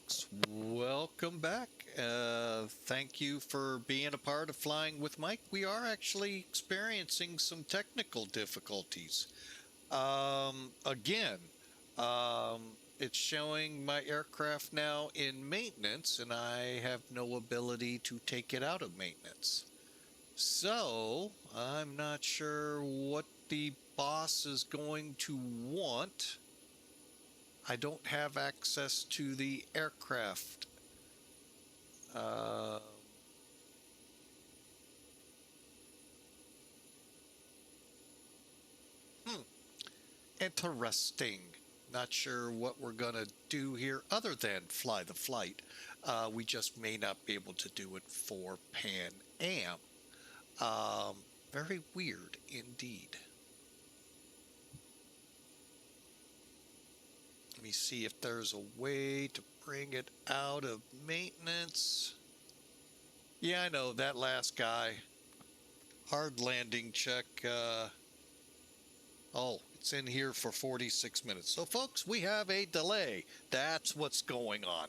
folks. Welcome back. Thank you for being a part of Flying with Mike. We are actually experiencing some technical difficulties. Again, it's showing my aircraft now in maintenance, and I have no ability to take it out of maintenance. So, I'm not sure what the boss is going to want. I don't have access to the aircraft. Uh, Interesting. Not sure what we're going to do here other than fly the flight. We just may not be able to do it for Pan Am. Very weird indeed. Let me see if there's a way to bring it out of maintenance. Yeah, I know that last guy. Hard landing check. Oh, it's in here for 46 minutes. So, folks, we have a delay. That's what's going on.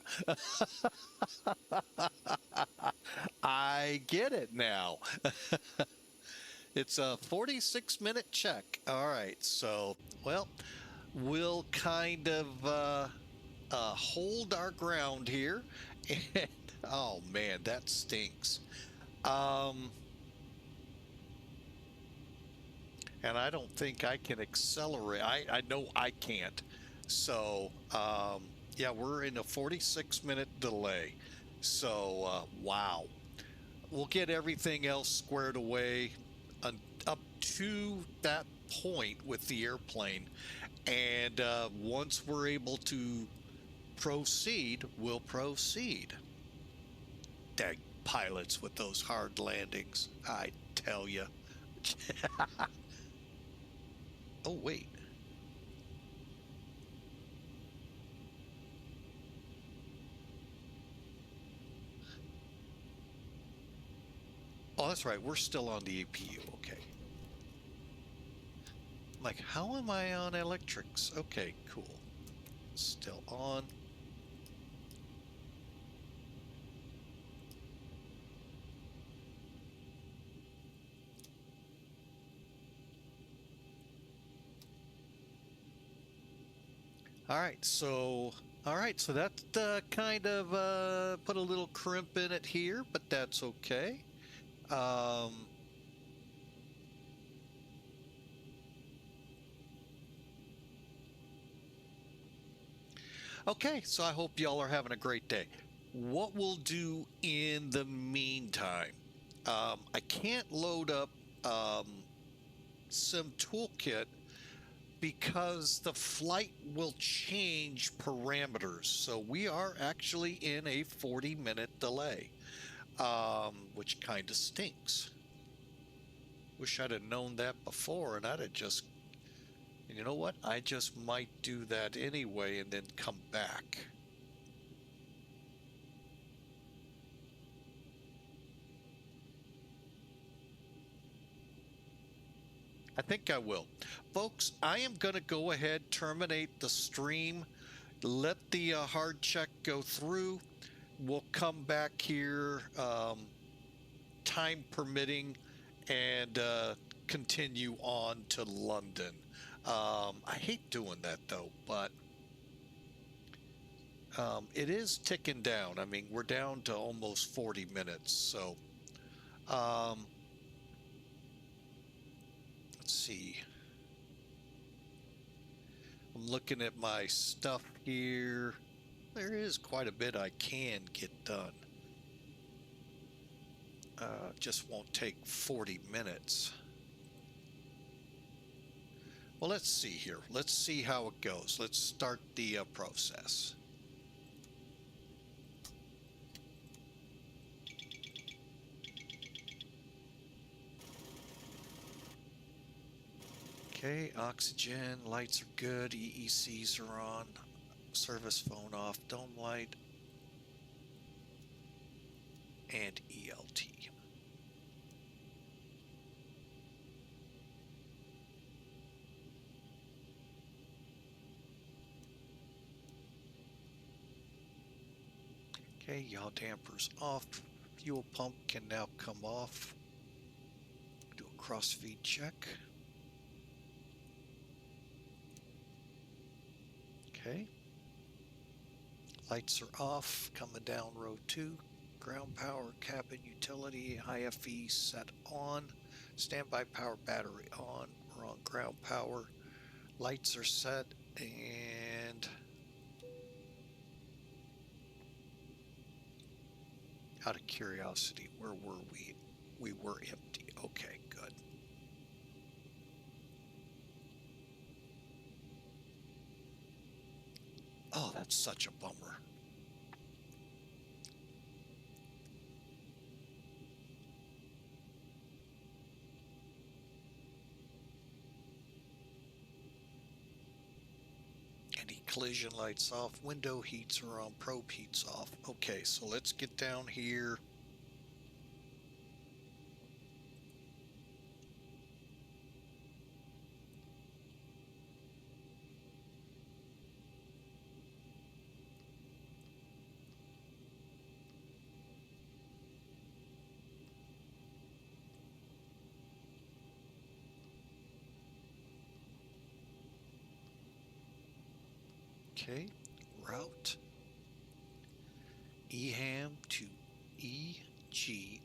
I get it now. It's a 46-minute check. All right, so, well, we'll kind of hold our ground here. And, oh, man, that stinks. And I don't think I can accelerate. I know I can't. So, yeah, we're in a 46-minute delay. So, wow. We'll get everything else squared away up to that point with the airplane. And once we're able to proceed, we'll proceed. Dang pilots with those hard landings, I tell you. Oh, wait. Oh, that's right. We're still on the APU. Okay. Like, how am I on electrics? Okay, cool. Still on. All right, so that kind of put a little crimp in it here, but that's okay. Okay, so I hope y'all are having a great day. What we'll do in the meantime, I can't load up Sim Toolkit because the flight will change parameters. So we are actually in a 40-minute delay, which kind of stinks. Wish I'd have known that before, and I'd have just, you know what? I just might do that anyway and then come back. I think I will. Folks, I am going to go ahead, terminate the stream, let the hard check go through. We'll come back here, time permitting, and continue on to London. I hate doing that though, but it is ticking down. I mean, we're down to almost 40 minutes. So let's see. I'm looking at my stuff here. There is quite a bit I can get done. Just won't take 40 minutes. Well, let's see here. Let's see how it goes. Let's start the process. Okay, oxygen, lights are good, EECs are on, service phone off, dome light, and ELT. Okay, yaw dampers off. Fuel pump can now come off. Do a cross-feed check. Okay. Lights are off. Coming down row 2. Ground power, cabin utility, IFE set on. Standby power battery on. We're on ground power. Lights are set, and out of curiosity, where were we? We were empty. Okay, good. Oh, that's such a bummer. Any collision lights off, window heats are on, probe heats off. Okay, so let's get down here. Okay, route EHAM to EGLL.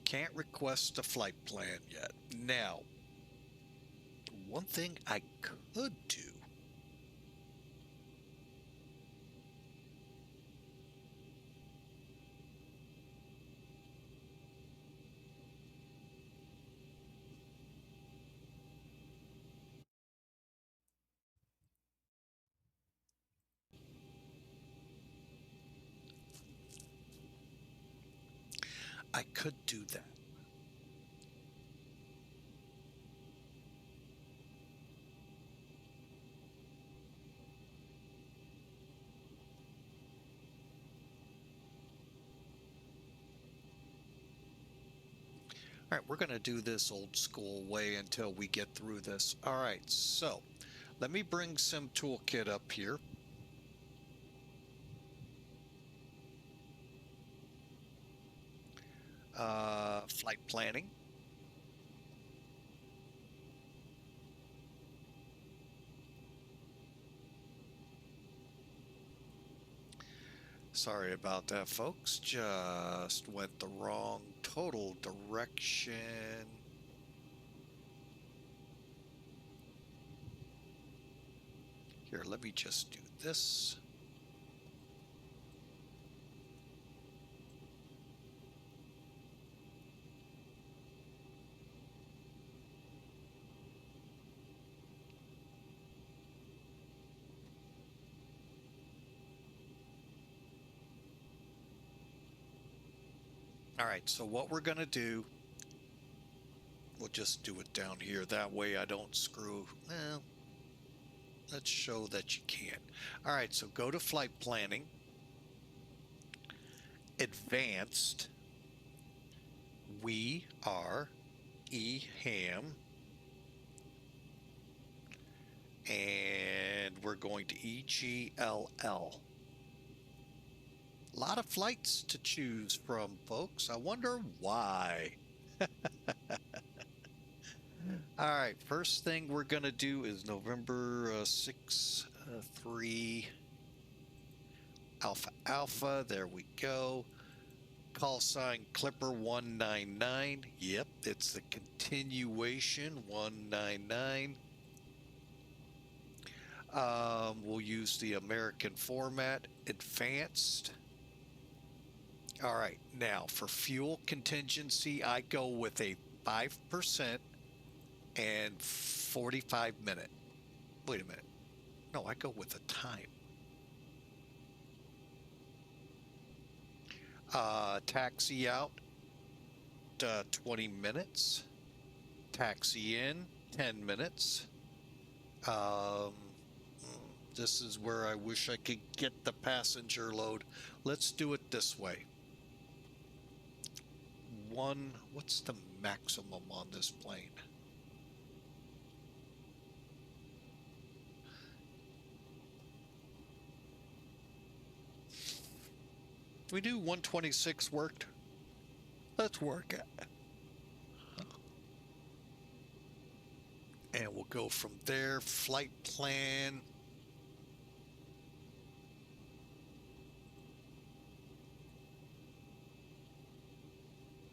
Can't request a flight plan yet. Now, one thing I could do, I could do that. All right, we're going to do this old school way until we get through this. All right, so let me bring Sim Toolkit up here. Flight planning. Sorry about that, folks. Just went the wrong total direction. Here, let me just do this. All right, so what we're going to do, we'll just do it down here. That way I don't screw. Well, let's show that you can. All right, so go to flight planning, advanced. We are EHAM, and we're going to EGLL. A lot of flights to choose from, folks. I wonder why. All right, first thing we're going to do is November 6, 3, Alpha Alpha. There we go. Call sign Clipper 199. Yep, it's the continuation 199. We'll use the American format, advanced. All right, now for fuel contingency, I go with a 5% and 45-minute. Wait a minute. No, I go with a time. Taxi out, 20 minutes. Taxi in, 10 minutes. This is where I wish I could get the passenger load. Let's do it this way. What's the maximum on this plane? We do 126 worked. Let's work it. And we'll go from there. Flight plan.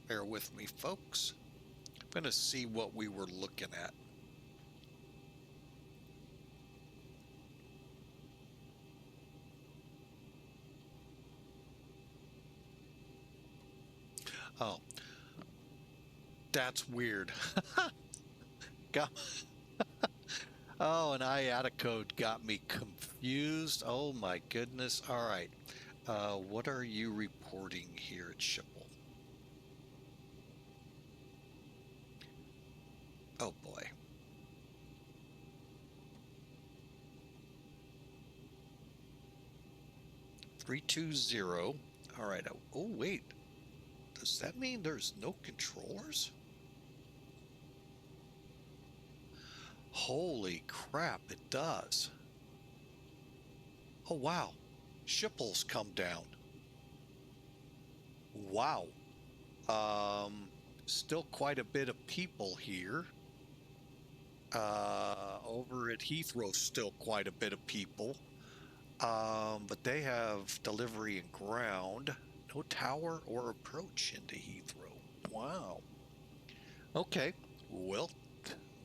Bear with me, folks. I'm going to see what we were looking at. Oh, that's weird. Oh, an IATA code got me confused. Oh my goodness. All right. What are you reporting here at Schiphol? Oh boy. $320. All right. Oh wait. Does that mean there's no controllers? Holy crap, it does. Oh wow. Schiphol's come down. Wow. Still quite a bit of people here. Over at Heathrow, still quite a bit of people. But they have delivery and ground. No tower or approach into Heathrow. Wow. Okay. Well,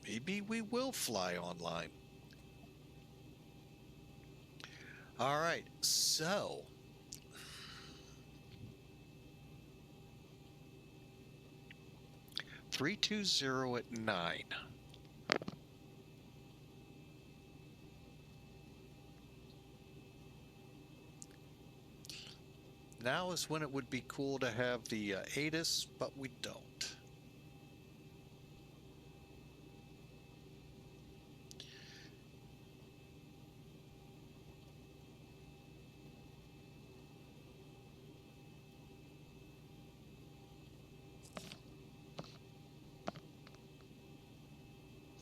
maybe we will fly online. All right. So, $320 at 9. Now is when it would be cool to have the ATIS, but we don't.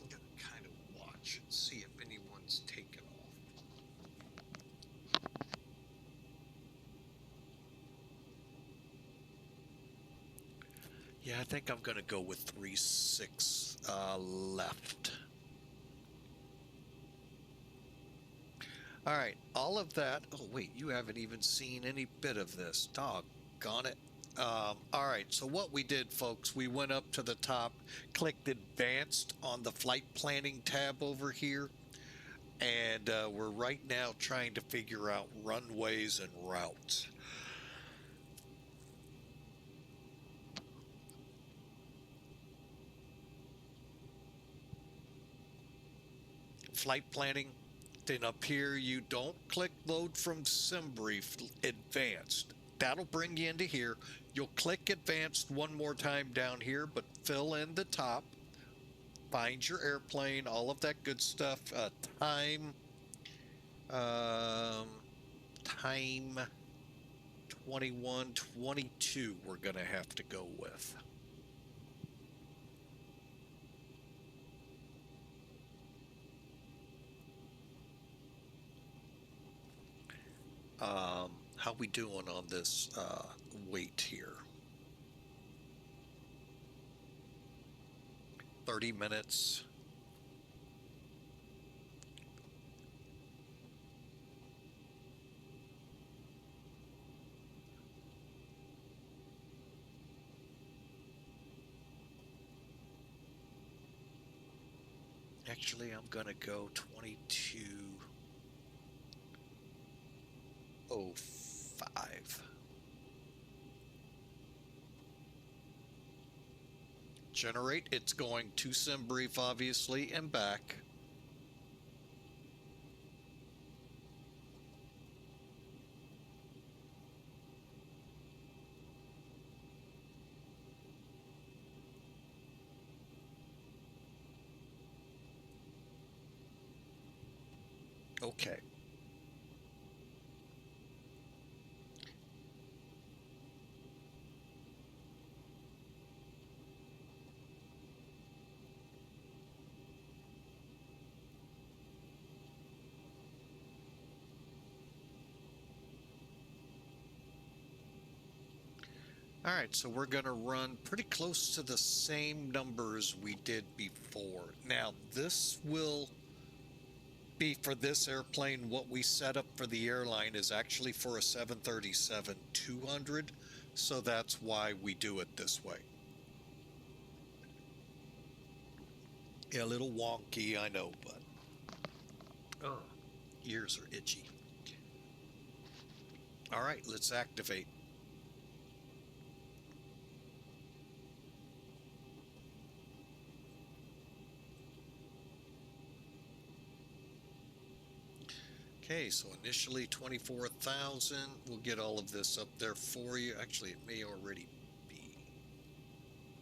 I'm gonna kind of watch and see if anyone's taken off. Yeah, I think I'm gonna go with 3-6 left. All right, all of that. Oh wait, you haven't even seen any bit of this. Doggone it. All right, so what we did, folks, we went up to the top, clicked advanced on the flight planning tab over here, and we're right now trying to figure out runways and routes. Flight planning. Then up here, you don't click load from SimBrief advanced. That'll bring you into here. You'll click advanced one more time down here, but fill in the top. Find your airplane, all of that good stuff. Time 21:22 we're going to have to go with. How we doing on this weight here? 30 minutes. Actually, I'm going to go 22:05. Generate. It's going to SimBrief, obviously, and back. Okay. All right, so we're going to run pretty close to the same numbers we did before. Now, this will be for this airplane. What we set up for the airline is actually for a 737-200, so that's why we do it this way. Yeah, a little wonky, I know, but ears are itchy. All right, let's activate. Okay, so initially 24,000. We'll get all of this up there for you. Actually, it may already be.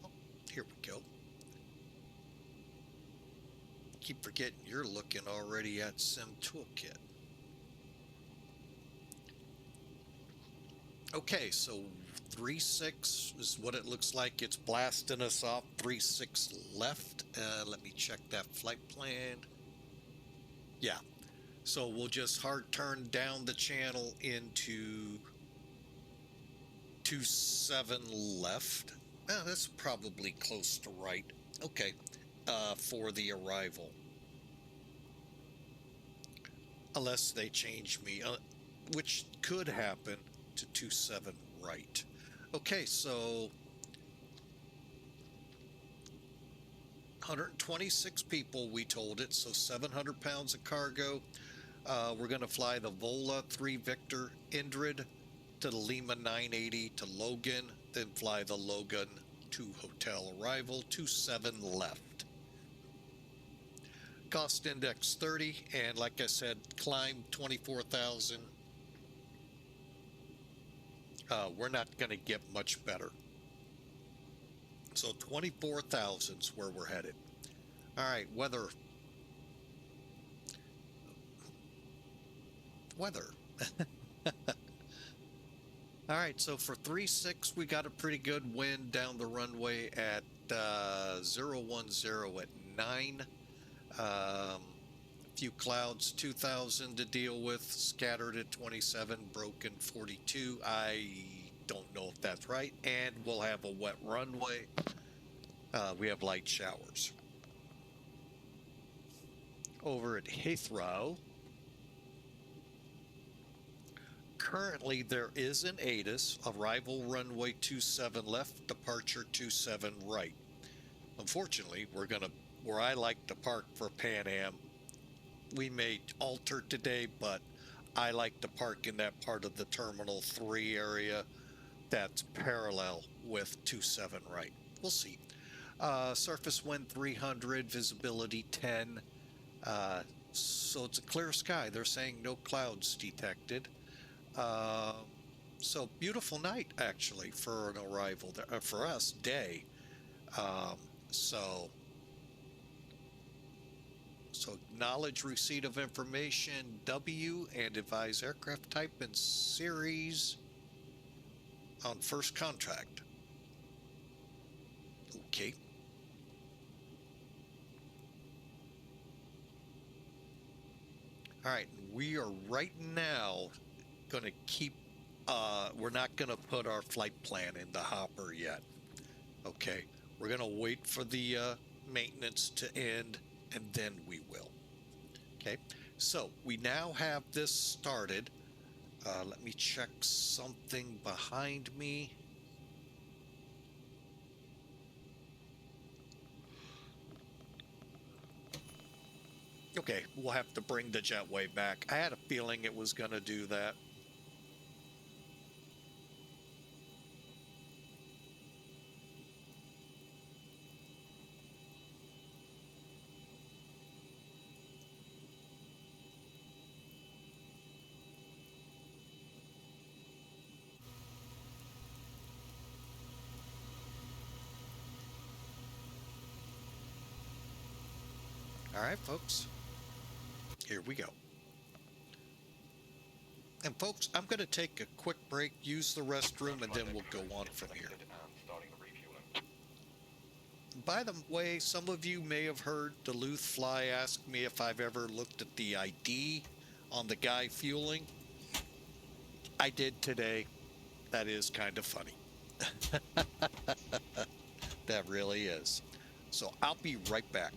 Oh, here we go. Keep forgetting you're looking already at Sim Toolkit. Okay, so 3.6 is what it looks like. It's blasting us off. 3.6 left. Let me check that flight plan. Yeah. So we'll just hard turn down the channel into 2.7 left. That's probably close to right. Okay. For the arrival. Unless they change me, which could happen, to 2.7 right. Okay, so 126 people, we told it, so 700 pounds of cargo. We're going to fly the Vola 3 Victor IDRID to the Lima 980 to Logan, then fly the Logan to hotel arrival, 2.7 left. Cost index 30, and like I said, climb 24,000. We're not going to get much better. So 24,000 is where we're headed. All right, weather. All right, so for 3.6, we got a pretty good wind down the runway at 010 at 9. A few clouds, 2,000 to deal with, scattered at 27, broken 42. I don't know if that's right. And we'll have a wet runway. We have light showers. Over at Heathrow, currently there is an ATIS, arrival runway 27 left, departure 27 right. Unfortunately, we're going to, where I like to park for PanAm, we may alter today, but I like to park in that part of the Terminal 3 area that's parallel with 27 right. We'll see. Surface wind 300, visibility 10. So it's a clear sky. They're saying no clouds detected. So beautiful night, actually, for an arrival there, for us, day. So acknowledge receipt of information, W, and advise aircraft type and series on first contact. Okay. All right, we are right now going to keep, we're not going to put our flight plan in the hopper yet. Okay, we're going to wait for the maintenance to end, and then we will. Okay, so we now have this started. Let me check something behind me. Okay, we'll have to bring the jetway back. I had a feeling it was going to do that. All right, folks. Here we go. And folks, I'm going to take a quick break, use the restroom, and then we'll go on from here. By the way, some of you may have heard Duluth Fly ask me if I've ever looked at the ID on the guy fueling. I did today. That is kind of funny. That really is. So I'll be right back.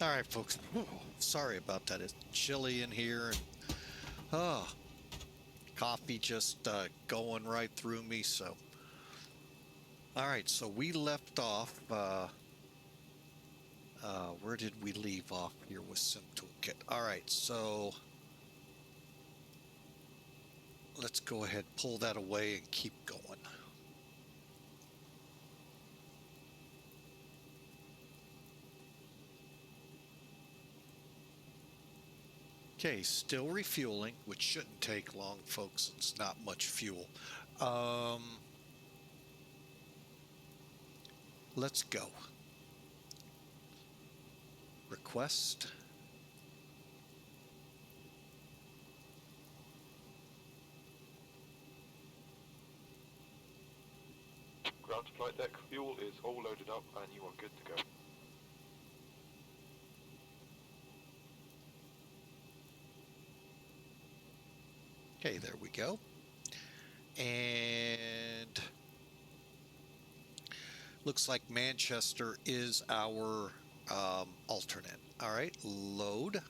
All right, folks. Sorry about that. It's chilly in here, and oh, coffee just going right through me. So, all right. So we left off. Where did we leave off here with Sim Toolkit? All right. So let's go ahead, pull that away, and keep going. Okay, still refueling, which shouldn't take long, folks. It's not much fuel. Let's go. Request. Ground to flight deck, fuel is all loaded up and you are good to go. Okay, there we go. And looks like Manchester is our alternate. All right, load.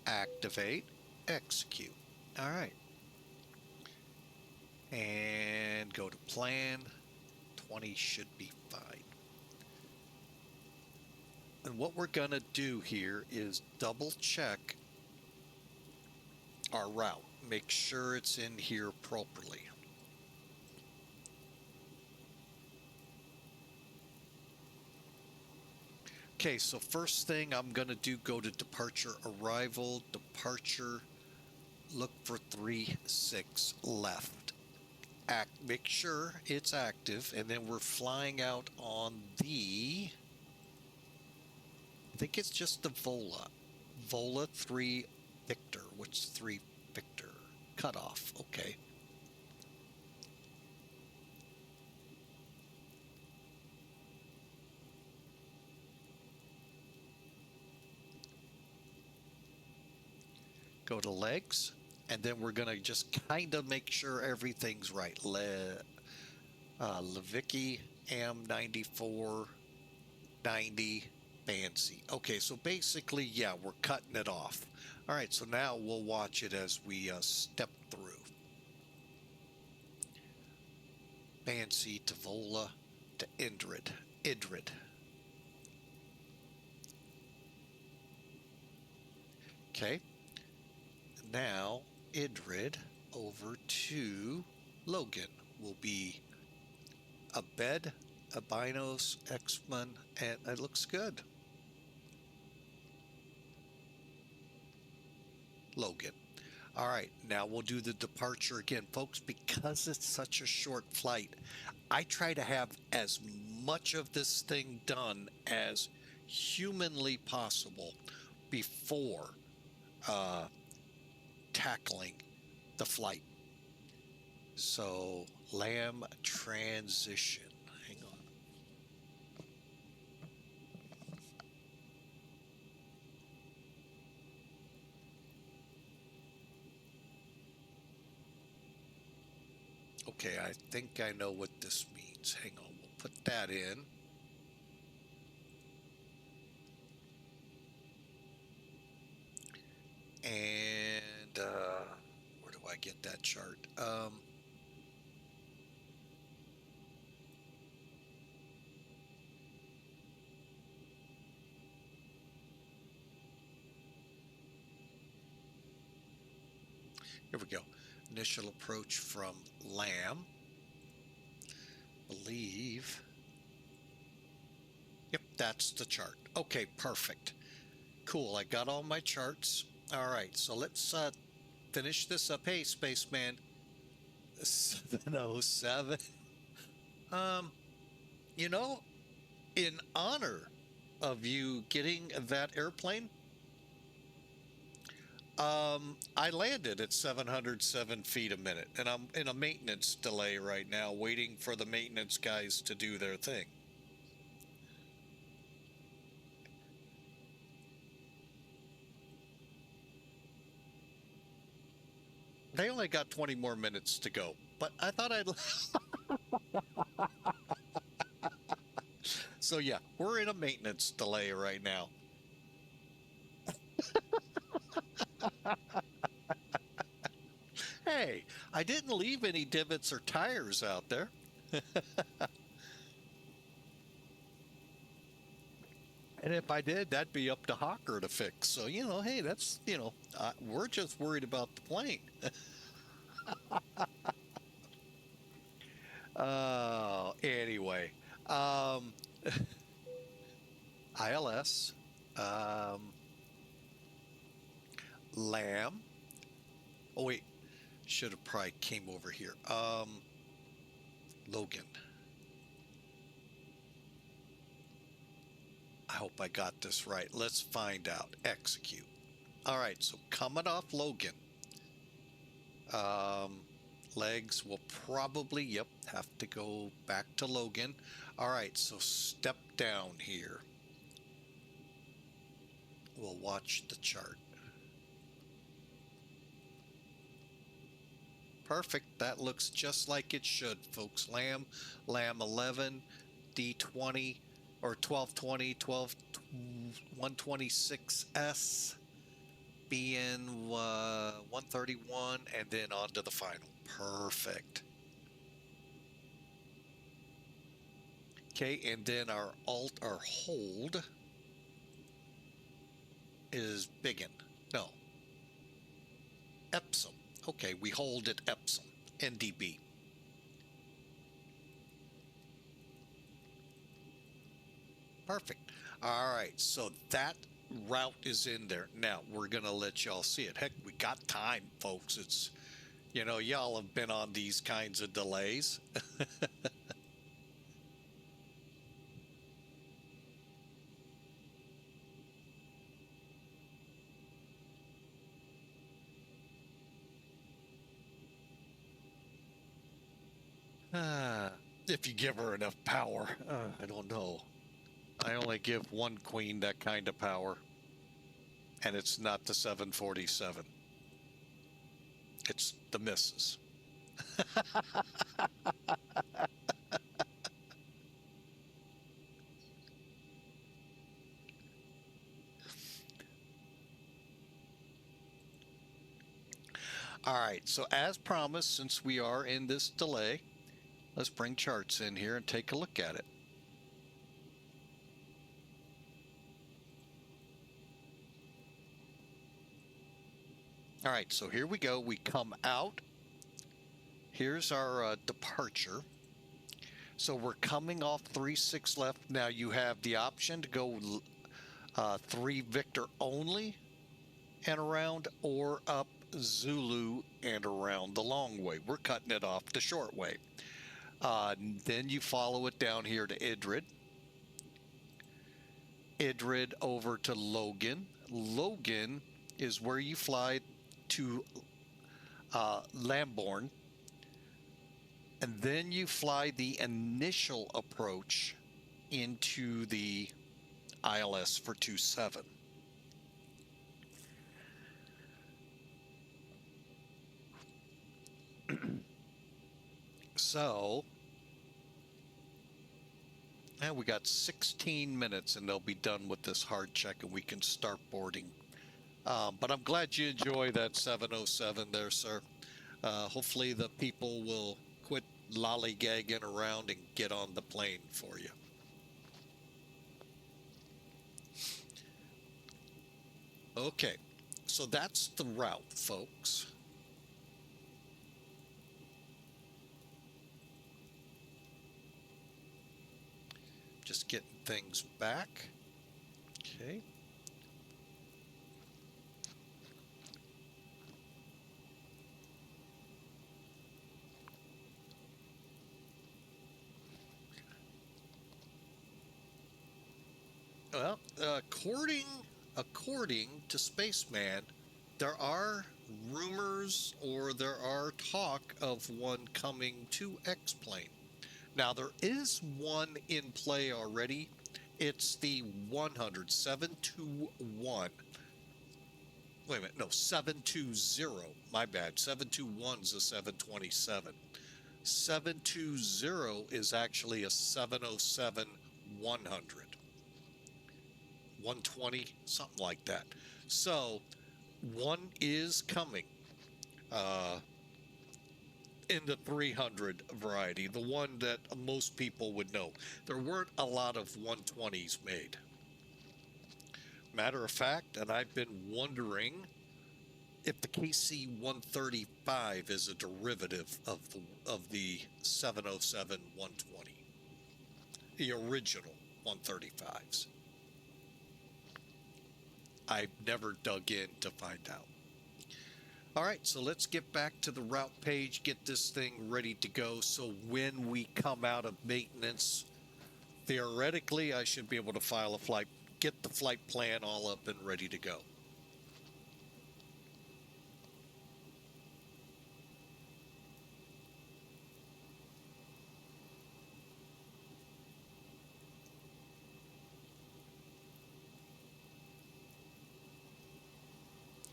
Activate, execute. All right. And go to plan. 20 should be fine. And what we're going to do here is double check our route. Make sure it's in here properly. Okay, so first thing I'm going to do, go to departure, arrival, departure, look for 36 left. Make sure it's active, and then we're flying out on the, I think it's just the Vola 3 Victor, which 3 Victor, cutoff, okay. Go to legs, and then we're gonna just kind of make sure everything's right. Levicki Am 9490 fancy. Okay, so basically, yeah, we're cutting it off. All right, so now we'll watch it as we step through. Fancy to Vola to IDRID. Okay, now IDRID over to Logan will be a bed, a binos, X-Men, and it looks good. Logan. All right, now we'll do the departure again, folks. Because it's such a short flight, I try to have as much of this thing done as humanly possible before tackling the flight. So, LAM transition. Hang on. Okay, I think I know what this means. Hang on, we'll put that in. And where do I get that chart? Here we go. Initial approach from LAM. Believe. Yep, that's the chart. Okay, perfect. Cool, I got all my charts. All right, so let's finish this up. Hey, spaceman. 707. You know, in honor of you getting that airplane, I landed at 707 feet a minute, and I'm in a maintenance delay right now, waiting for the maintenance guys to do their thing. They only got 20 more minutes to go, but I thought I'd... So yeah, we're in a maintenance delay right now. Hey, I didn't leave any divots or tires out there. And if I did, that'd be up to Hawker to fix. So, you know, hey, that's, you know, we're just worried about the plane. Anyway, ILS, LAM. Oh, wait, should have probably came over here. Logan. I hope I got this right. Let's find out. Execute. All right, so coming off Logan. Legs will probably, yep, have to go back to Logan. All right, so step down here. We'll watch the chart. Perfect. That looks just like it should, folks. LAM 11, D20, or 1220, 126S, BN 131, and then on to the final. Perfect. Okay, and then our hold is Biggin. No. Epsom. Okay, we hold at Epsom, NDB. Perfect. All right, so that route is in there. Now, we're going to let y'all see it. Heck, we got time, folks. It's, you know, y'all have been on these kinds of delays. If you give her enough power. I don't know. I only give one queen that kind of power. And it's not the 747. It's the missus. All right, so as promised, since we are in this delay, let's bring charts in here and take a look at it. All right, so here we go. We come out. Here's our departure. So we're coming off 3-6 left. Now you have the option to go 3 Victor only and around, or up Zulu and around the long way. We're cutting it off the short way. Then you follow it down here to IDRID. IDRID over to Logan. Logan is where you fly to Lambourne. And then you fly the initial approach into the ILS for 27. So, now we got 16 minutes and they'll be done with this hard check and we can start boarding. But I'm glad you enjoy that 707 there, sir. Hopefully the people will quit lollygagging around and get on the plane for you. Okay, so that's the route, folks. Just getting things back. Okay. Well, according to Spaceman, there are rumors or there are talk of one coming to X-Plane. Now, there is one in play already. It's the 721. Wait a minute, no, 720. My bad. 721's a 727. 720 is actually a 707-100. 120, something like that. So, one is coming. In the 300 variety, the one that most people would know. There weren't a lot of 120s made. Matter of fact, and I've been wondering if the KC-135 is a derivative of the 707-120, the original 135s. I've never dug in to find out. All right, so let's get back to the route page, get this thing ready to go. So when we come out of maintenance, theoretically, I should be able to file a flight, get the flight plan all up and ready to go.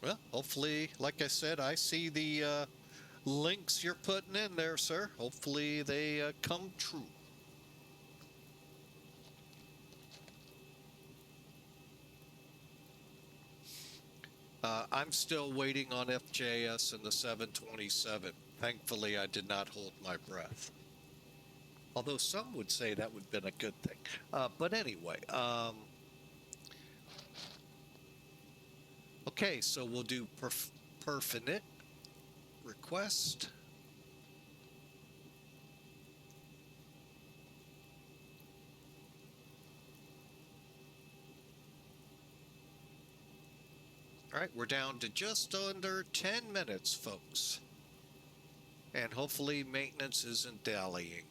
Well, hopefully, like I said, I see the links you're putting in there, sir. Hopefully they come true. I'm still waiting on FJS and the 727. Thankfully, I did not hold my breath. Although some would say that would have been a good thing. But anyway, okay, so we'll do perfinite request. All right, we're down to just under 10 minutes, folks. And hopefully maintenance isn't dallying.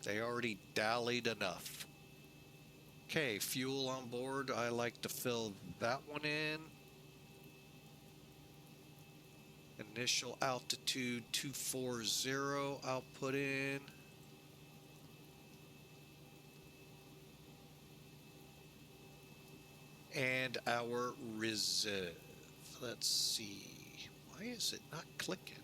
They already dallied enough. Okay, fuel on board. I like to fill that one in. Initial altitude 240, I'll put in. And our reserve. Let's see. Why is it not clicking?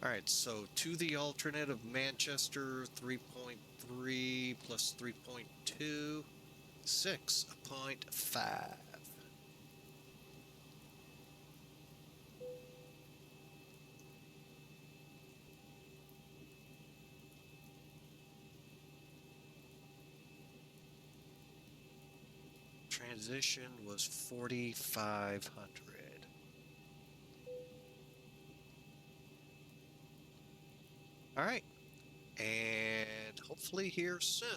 All right, so to the alternate of Manchester, 3.3 plus 3.2, 6.5. Transition was 4,500. All right, and hopefully here soon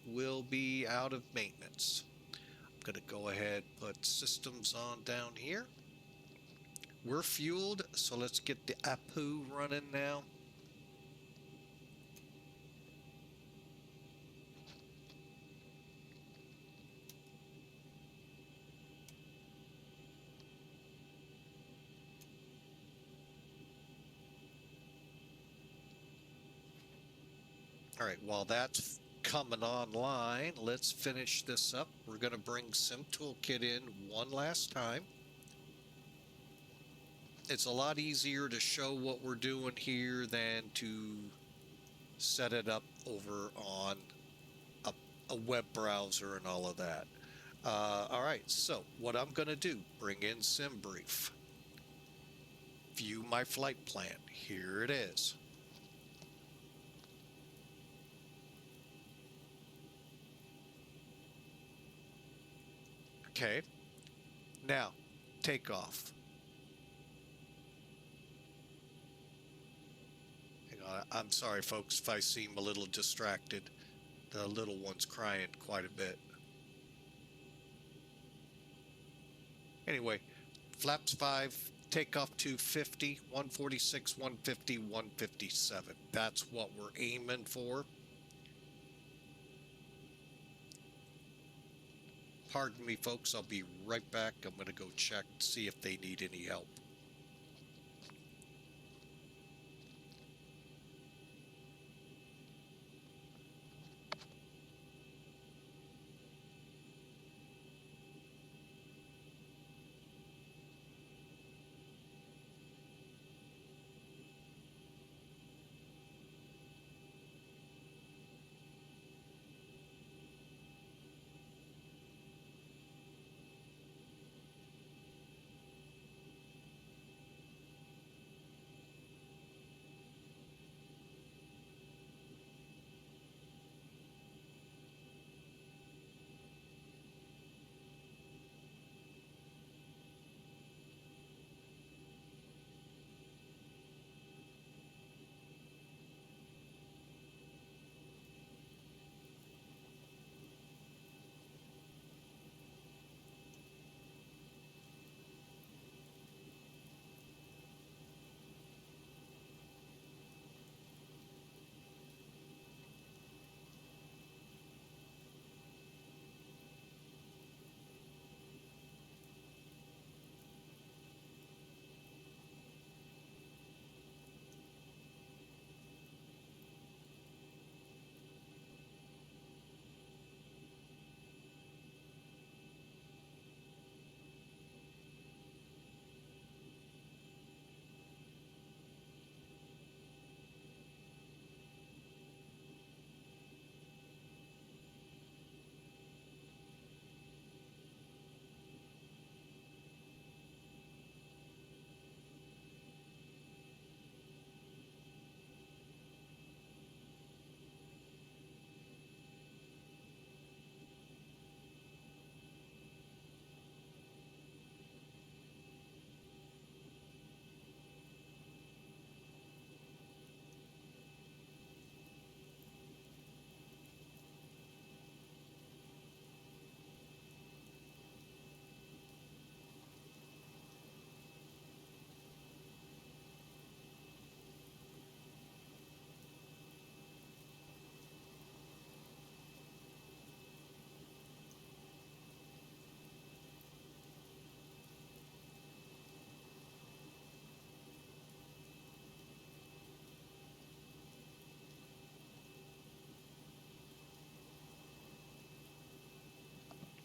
we'll be out of maintenance. I'm going to go ahead and put systems on down here. We're fueled, so let's get the APU running now. All right, while that's coming online, let's finish this up. We're going to bring Sim Toolkit in one last time. It's a lot easier to show what we're doing here than to set it up over on a web browser and all of that. All right, so what I'm going to do, bring in SimBrief. View my flight plan. Here it is. Okay, now takeoff. Hang on, I'm sorry folks if I seem a little distracted. The little one's crying quite a bit. Anyway, flaps 5, takeoff 250, 146, 150, 157. That's what we're aiming for. Pardon me, folks. I'll be right back. I'm going to go check, see if they need any help.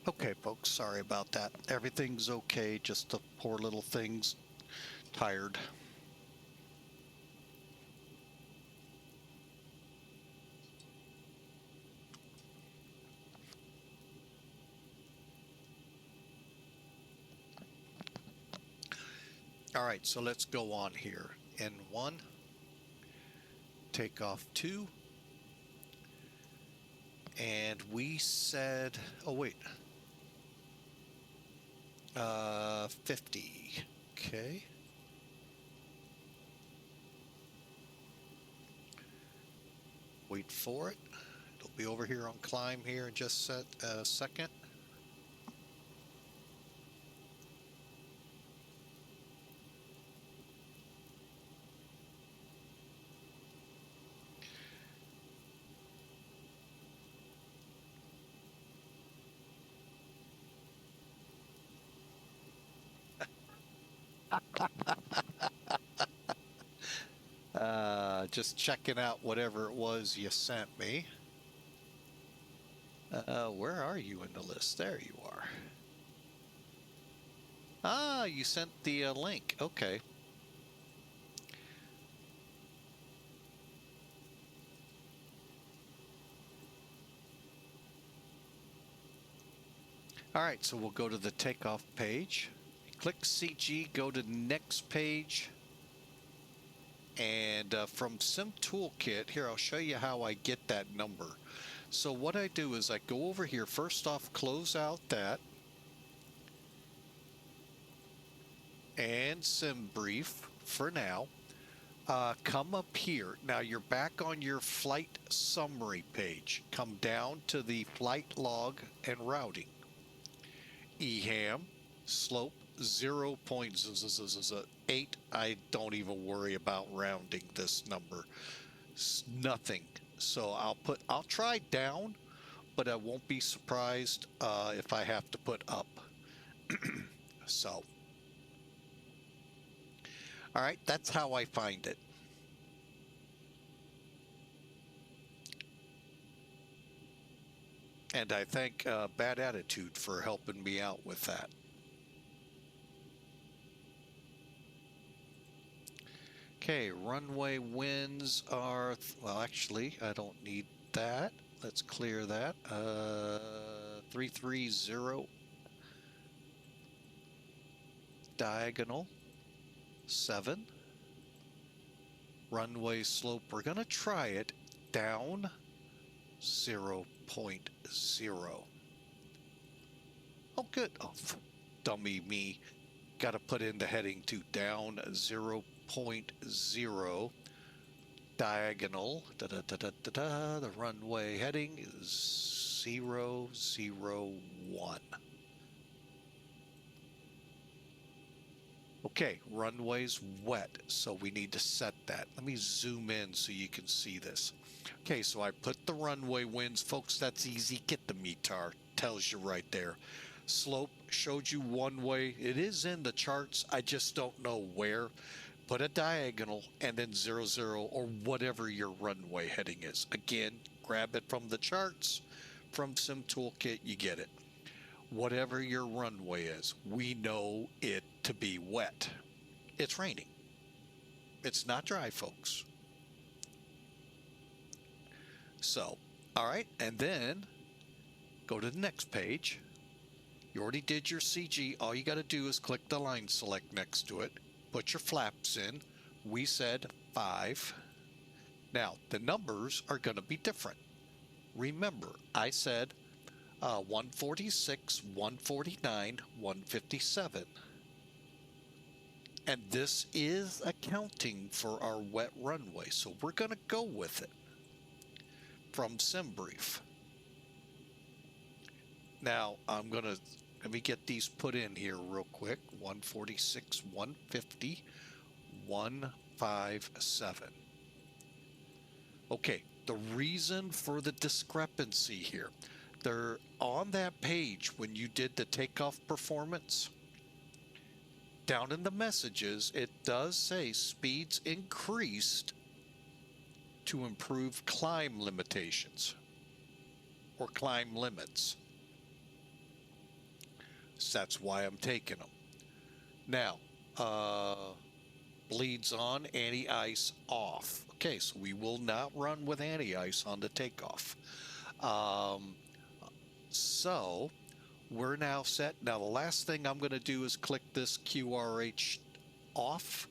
Okay, folks, sorry about that. Everything's okay, just the poor little thing's tired. All right, so let's go on here. N1, takeoff 2, and we said, oh wait, 50. Okay. Wait for it. It'll be over here on climb here in just a second. Just checking out whatever it was you sent me. Where are you in the list? There you are. Ah, you sent the link. Okay. All right, so we'll go to the takeoff page. Click CG, go to next page. And from Sim Toolkit, here, I'll show you how I get that number. So what I do is I go over here, first off, close out that. And Sim Brief for now. Come up here. Now you're back on your flight summary page. Come down to the flight log and routing. EHAM, slope 0.8. I don't even worry about rounding this number. It's nothing. So I'll try down, but I won't be surprised if I have to put up. So, all right, that's how I find it. And I thank Bad Attitude for helping me out with that. Okay, runway winds are, well, actually, I don't need that. Let's clear that. 330 diagonal 7. Runway slope, we're going to try it down 0.0. Oh, good. Oh, dummy me. Got to put in the heading to down 0.0 diagonal. The runway heading is 001. Okay, runway's wet, so we need to set that. Let me zoom in so you can see this. Okay, so I put the runway winds. Folks, that's easy. Get the METAR. Tells you right there. Slope showed you one way. It is in the charts. I just don't know where. Put a diagonal and then 00 or whatever your runway heading is. Again, grab it from the charts. From Sim Toolkit, you get it. Whatever your runway is, we know it to be wet. It's raining. It's not dry, folks. So, all right, and then go to the next page. You already did your CG. All you got to do is click the line select next to it. Put your flaps in. We said 5. Now, the numbers are going to be different. Remember, I said 146, 149, 157. And this is accounting for our wet runway, so we're going to go with it from SimBrief. Now, let me get these put in here real quick. 146, 150, 157. Okay, the reason for the discrepancy here. They're on that page when you did the takeoff performance. Down in the messages, it does say speeds increased to improve climb limitations or climb limits. So that's why I'm taking them. Now, bleeds on, anti-ice off. Okay, so we will not run with anti-ice on the takeoff. So we're now set. Now the last thing I'm going to do is click this QRH off.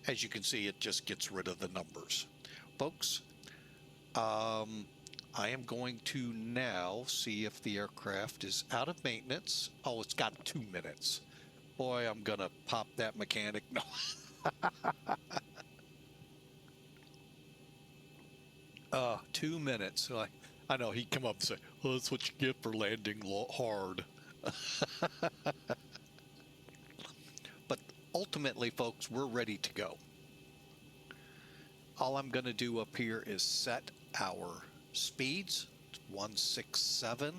As you can see, it just gets rid of the numbers. Folks, I am going to now see if the aircraft is out of maintenance. Oh, it's got 2 minutes. Boy, I'm gonna pop that mechanic. No. 2 minutes. So I know he'd come up and say, well, that's what you get for landing hard. But ultimately, folks, we're ready to go. All I'm going to do up here is set our speeds. 167.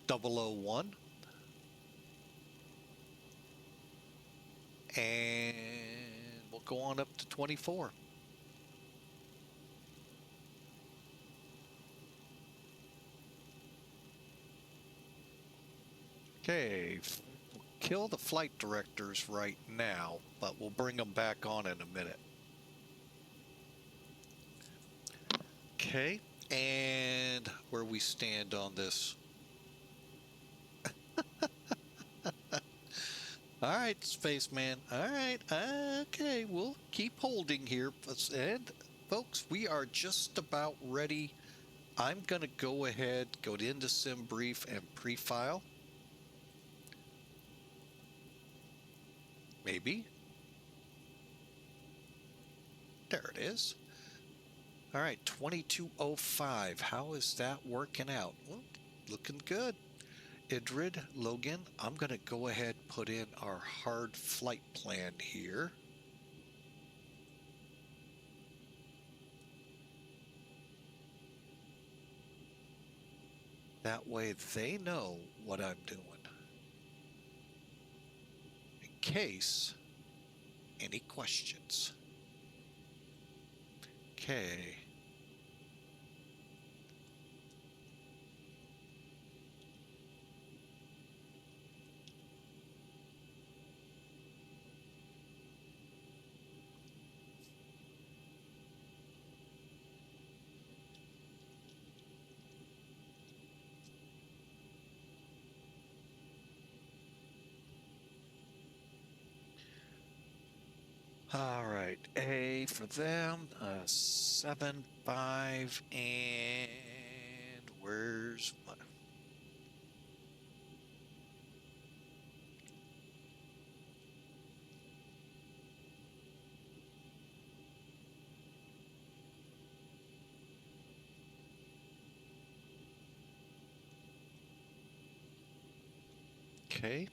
001. And we'll go on up to 24. Okay, we'll kill the flight directors right now, but we'll bring them back on in a minute. Okay, and where we stand on this. All right, Spaceman. All right, okay, we'll keep holding here. And folks, we are just about ready. I'm going to go ahead, go into SimBrief and pre-file. Maybe. There it is. All right, 2205. How is that working out? Well, looking good. IDRID, Logan, I'm going to go ahead and put in our hard flight plan here. That way they know what I'm doing. In case any questions. Okay. All right, A for them, 7, 5, and where's my... Okay.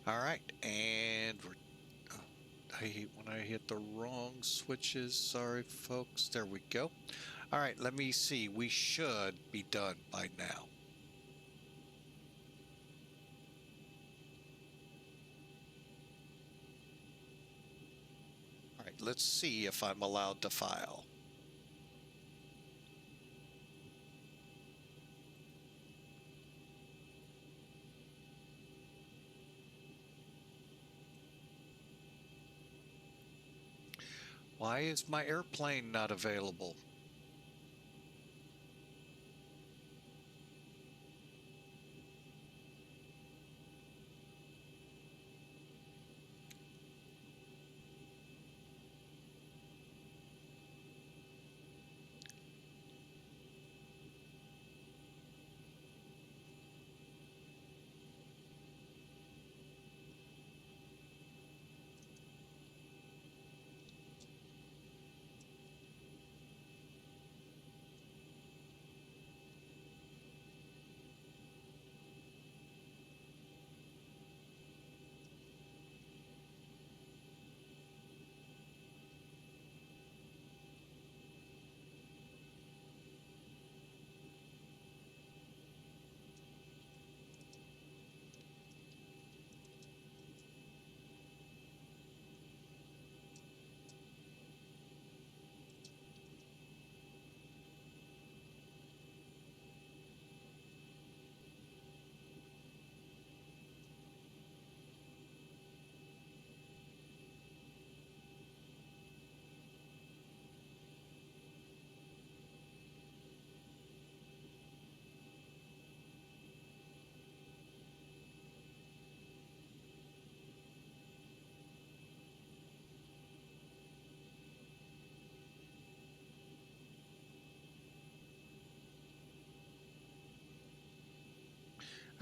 All right, and we're, I hate when I hit the wrong switches. Sorry, folks. There we go. All right, let me see. We should be done by now. All right, let's see if I'm allowed to file. Why is my airplane not available?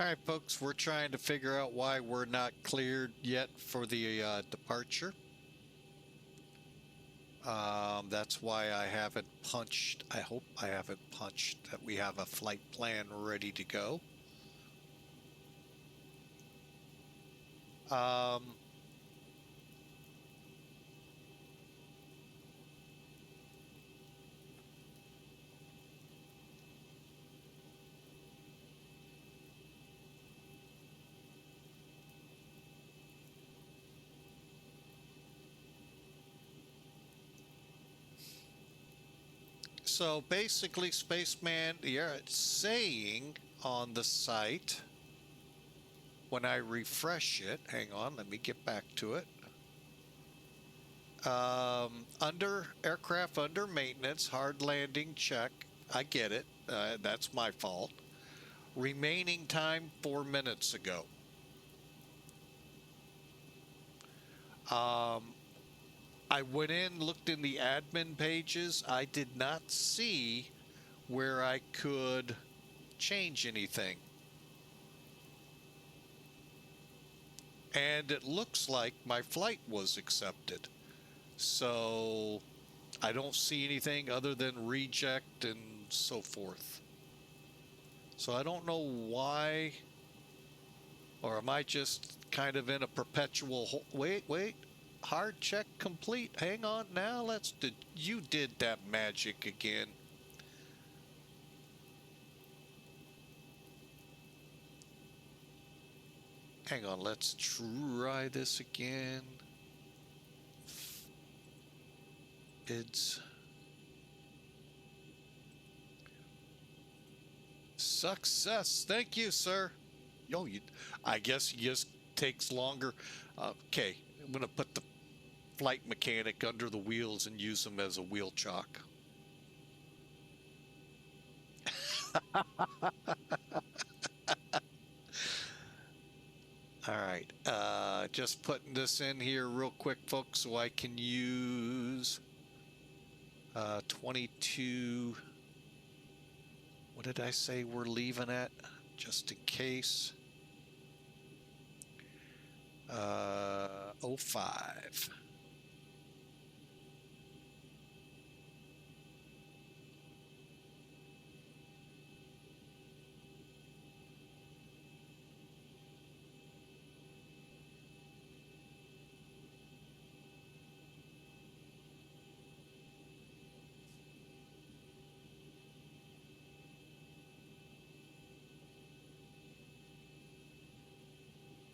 All right, folks, we're trying to figure out why we're not cleared yet for the departure. That's why I haven't punched. I hope I haven't punched that we have a flight plan ready to go. So basically, Spaceman, yeah, it's saying on the site when I refresh it, hang on, let me get back to it. Under aircraft under maintenance, hard landing check. I get it. That's my fault. Remaining time 4 minutes ago. I went in, looked in the admin pages. I did not see where I could change anything. And it looks like my flight was accepted. So I don't see anything other than reject and so forth. So I don't know why, or am I just kind of in a perpetual wait, hard check complete. Hang on now, you did that magic again. Hang on, let's try this again. Bids. Success. Thank you, sir. Yo, I guess it just takes longer. Okay, I'm going to put the flight mechanic under the wheels and use him as a wheel chalk. All right, just putting this in here real quick, folks, so I can use 22. What did I say we're leaving at? Just in case. 05.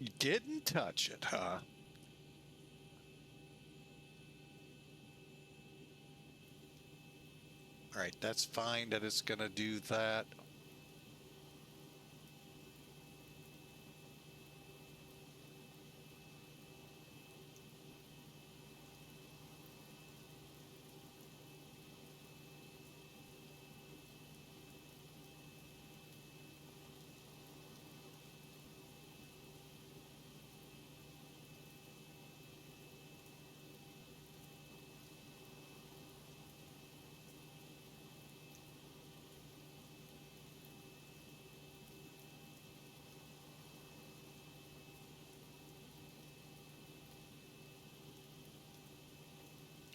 You didn't touch it, huh? All right, that's fine that it's going to do that.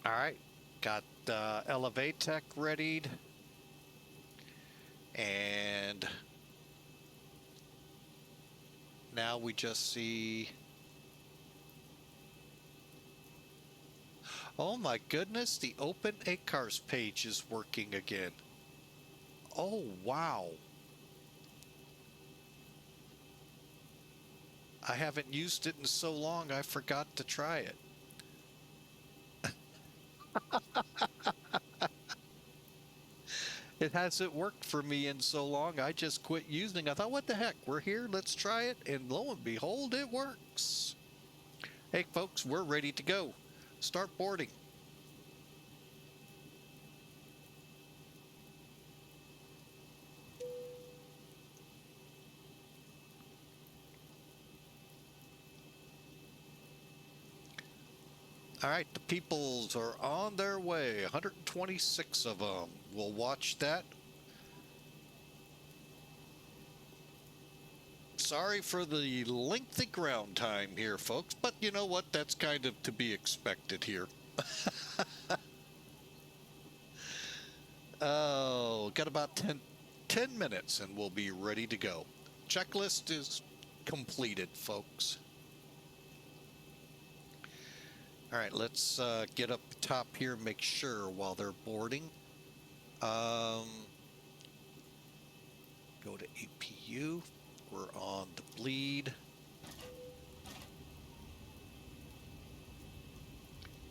All right, got Elevatech readied. And now we just see, oh my goodness, the Open ACARS page is working again. Oh, wow. I haven't used it in so long, I forgot to try it. It hasn't worked for me in so long, I just quit using it. I thought, what the heck, we're here, let's try it, and lo and behold, it works. Hey folks, we're ready to go. Start boarding. All right, the peoples are on their way, 126 of them. We'll watch that. sorry for the lengthy ground time here, folks, but you know what? That's kind of to be expected here. Oh, got about 10 minutes and we'll be ready to go. Checklist is completed, folks. All right, let's get up top here and make sure while they're boarding. Go to APU. We're on the bleed.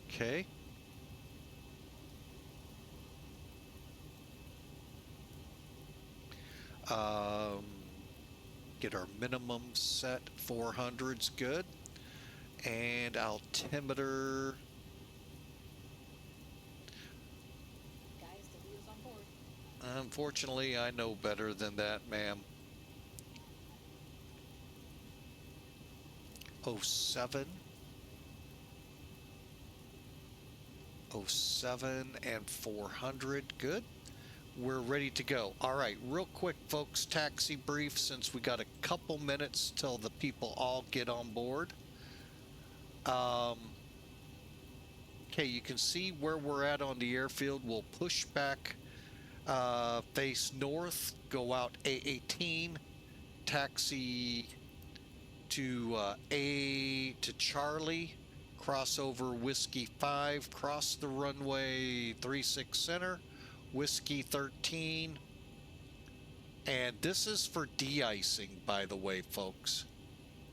Okay. Get our minimum set. 400's good. And altimeter. Guys, the wheel's on board. Unfortunately, I know better than that, ma'am. 07. 07 and 400. Good. We're ready to go. All right, real quick, folks, taxi brief since we got a couple minutes till the people all get on board. Okay, you can see where we're at on the airfield. We'll push back, face north, go out A18, taxi to A to Charlie, cross over Whiskey 5, cross the runway 36 center, Whiskey 13, and this is for de-icing, by the way, folks.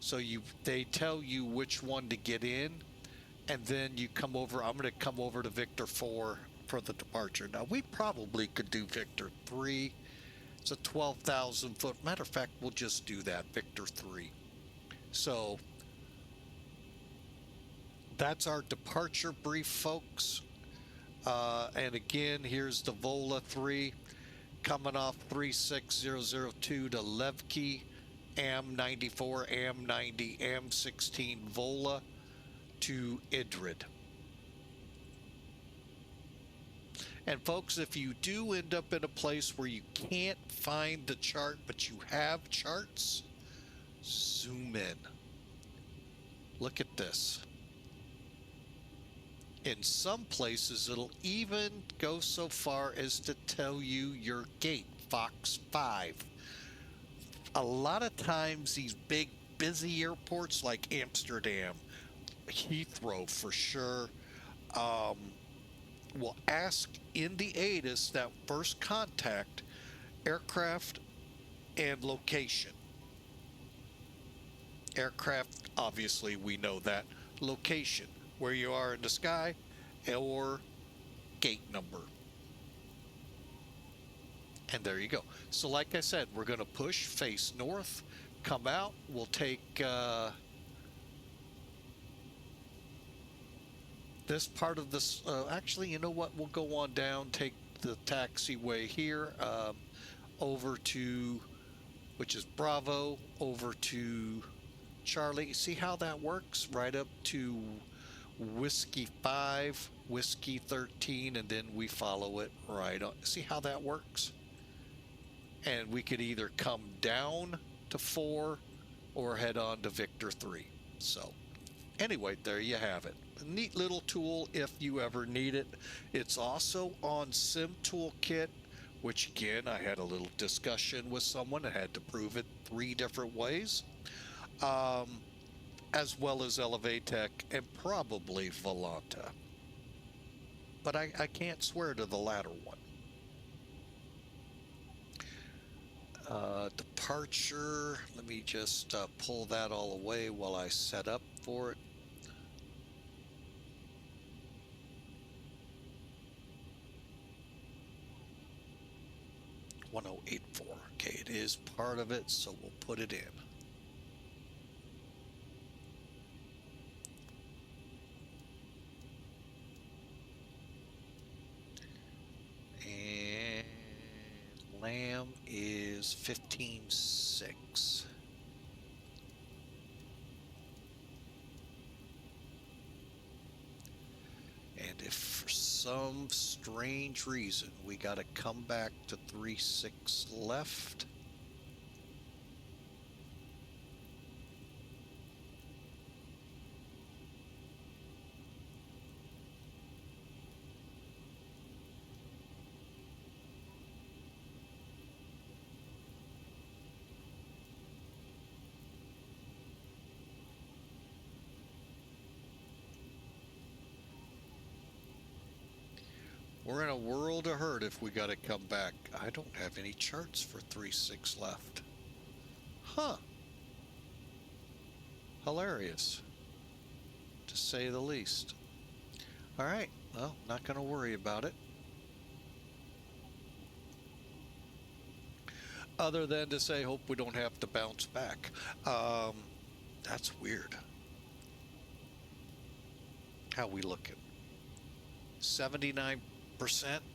So they tell you which one to get in, and then you come over. I'm going to come over to Victor 4 for the departure. Now, we probably could do Victor 3. It's a 12,000 foot. Matter of fact, we'll just do that, Victor 3. So that's our departure brief, folks. And again, here's the Vola 3 coming off 36002 to Levkey, AM94, AM90, AM16 Vola to IDRID. And folks, if you do end up in a place where you can't find the chart, but you have charts, zoom in. Look at this. In some places, it'll even go so far as to tell you your gate, Fox 5. A lot of times, these big, busy airports like Amsterdam, Heathrow for sure, will ask in the ATIS that first contact, aircraft and location. Aircraft, obviously, we know that. Location, where you are in the sky, or gate number. And there you go. So like I said, we're going to push, face north, come out. We'll take this part of this. Actually, you know what? We'll go on down, take the taxiway here over to, which is Bravo, over to Charlie. See how that works? Right up to Whiskey 5, Whiskey 13, and then we follow it right on. See how that works? And we could either come down to 4 or head on to Victor 3. So anyway, there you have it. A neat little tool if you ever need it. It's also on Sim Toolkit, which again, I had a little discussion with someone and had to prove it 3 different ways. As well as Elevatech and probably Volanta. But I can't swear to the latter one. Departure, let me just pull that all away while I set up for it. .1084. Okay, it is part of it, so we'll put it in. Lamb is 15.6. And if for some strange reason we got to come back to 3.6 left, We're in a world of hurt if we got to come back. I don't have any charts for 3-6 left. Huh. Hilarious, to say the least. All right, well, not going to worry about it. Other than to say, hope we don't have to bounce back. That's weird. How we looking? 79%?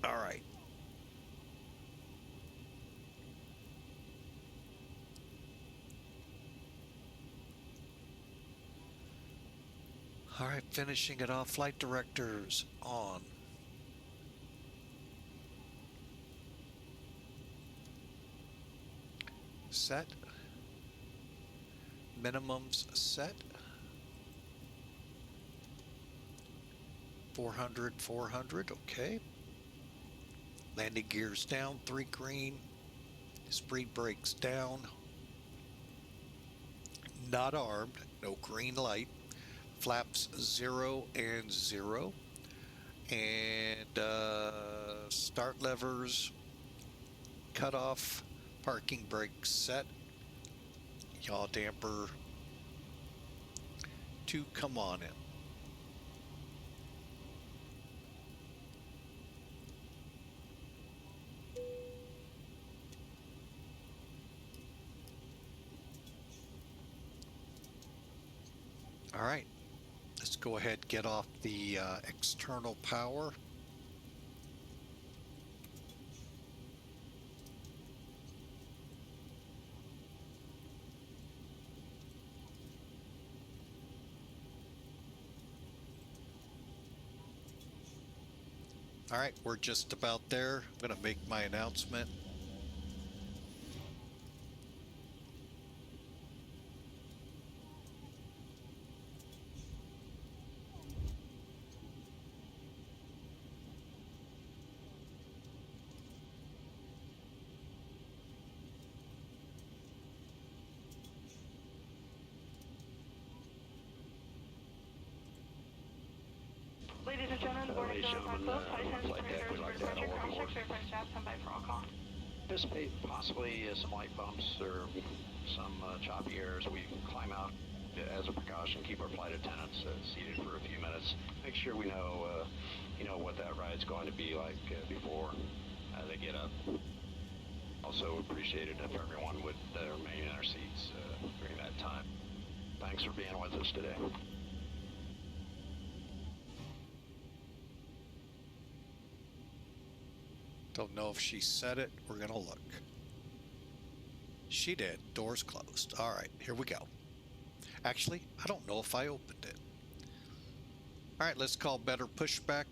All right. All right, finishing it off. Flight directors on. Set. Minimums set. 400, 400, okay. Landing gears down, 3 green. Speed brakes down. Not armed, no green light. Flaps 0 and 0. And start levers, cut off, parking brake set. Yaw damper to come on in. All right, let's go ahead and get off the external power. All right, we're just about there. I'm going to make my announcement. Ladies and gentlemen, the boarding door are closed. Flight attendants, operators, departure, cross-check, verify staff, stand by for all call. Anticipate possibly some light bumps or some choppy airs. We climb out as a precaution, keep our flight attendants seated for a few minutes. Make sure we know, what that ride's going to be like before they get up. Also appreciate it if everyone would remain in their seats during that time. Thanks for being with us today. Don't know if she said it. We're going to look. She did. Doors closed. All right, here we go. Actually, I don't know if I opened it. All right, let's call better pushback.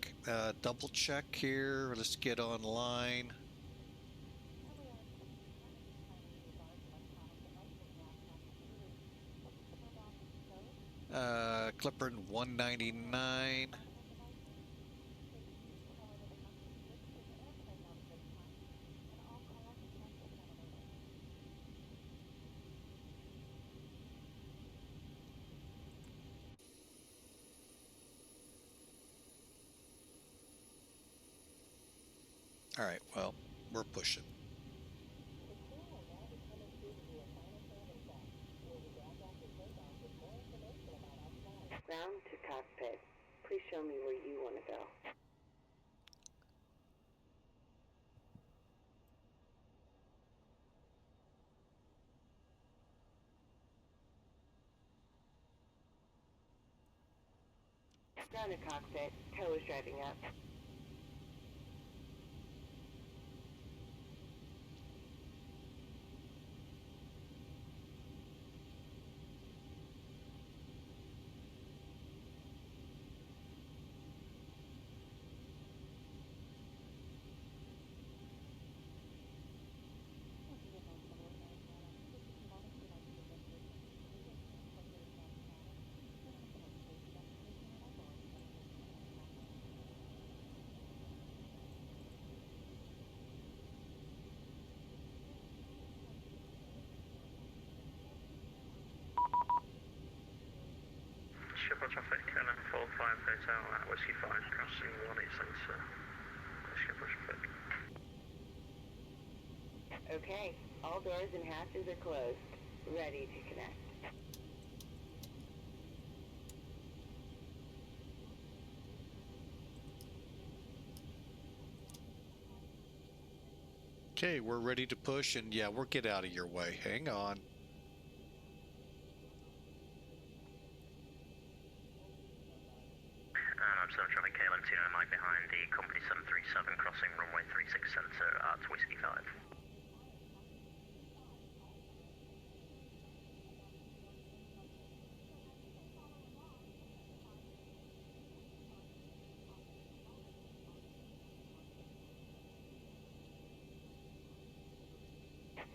Double check here. Let's get online. Clipper 199. All right, well, we're pushing. Ground to cockpit. Please show me where you want to go. Ground to cockpit. Tow is driving up. Schiphol traffic, LM 45 Hotel at Whiskey 5, crossing 18 sensor. Okay, all doors and hatches are closed. Ready to connect. Okay, we're ready to push, and yeah, we'll get out of your way. Hang on. Amsterdam traffic KLM 29 Mike behind the company 737 crossing runway 36 center at Whiskey 5.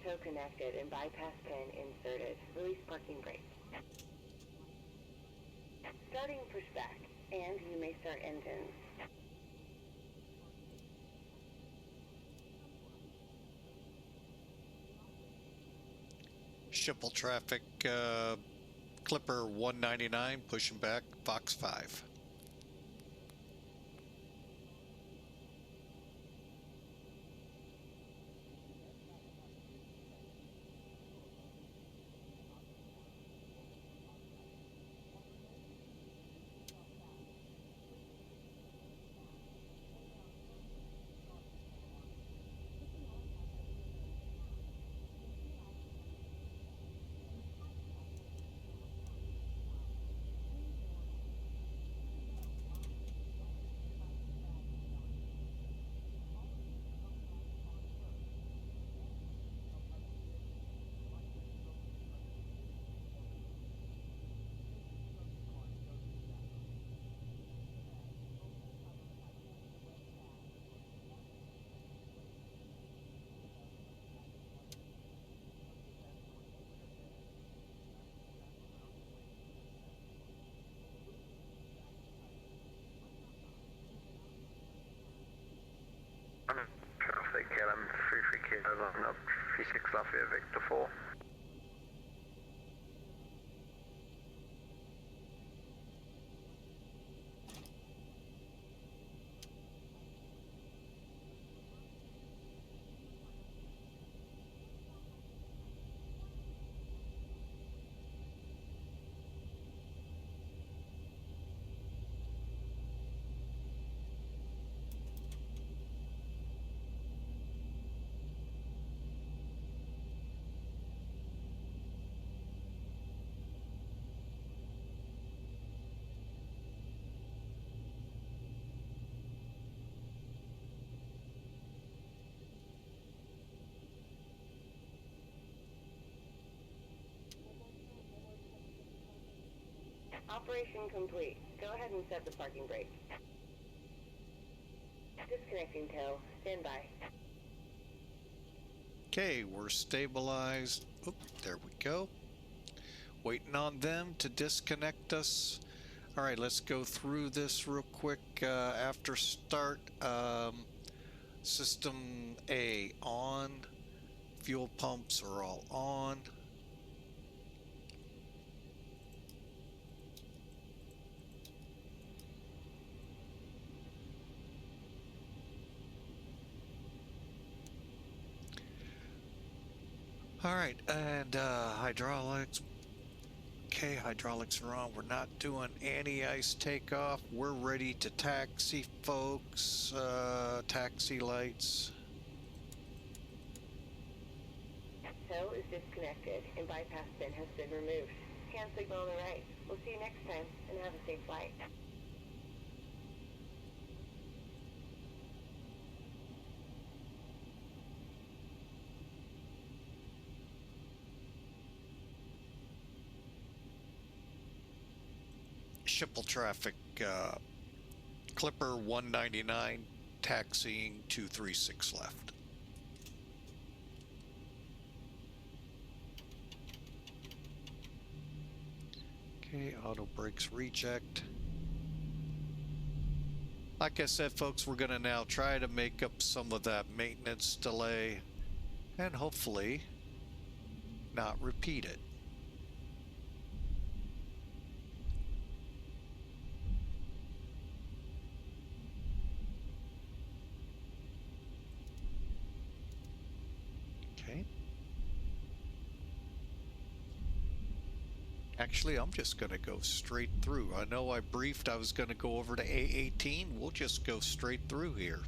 Tow connected and bypass pin inserted. Release parking brake. Starting pushback, and you may start engines. Schiphol traffic, Clipper 199, pushing back, Fox 5. Traffic KLM 33 Kilo line up 36 Lafayette Victor 4. Operation complete. Go ahead and set the parking brake. Disconnecting tow. Stand by. Okay, we're stabilized. Oop, there we go. Waiting on them to disconnect us. All right, let's go through this real quick. After start, system A on. Fuel pumps are all on. All right, and hydraulics. Okay, hydraulics are on. We're not doing anti-ice takeoff. We're ready to taxi, folks. Taxi lights. Tow is disconnected and bypass pin has been removed. Hand signal on the right. We'll see you next time and have a safe flight. Schiphol traffic, Clipper 199, taxiing 236 left. Okay, auto brakes reject. Like I said, folks, we're going to now try to make up some of that maintenance delay and hopefully not repeat it. Actually, I'm just going to go straight through. I know I briefed I was going to go over to A18. We'll just go straight through here.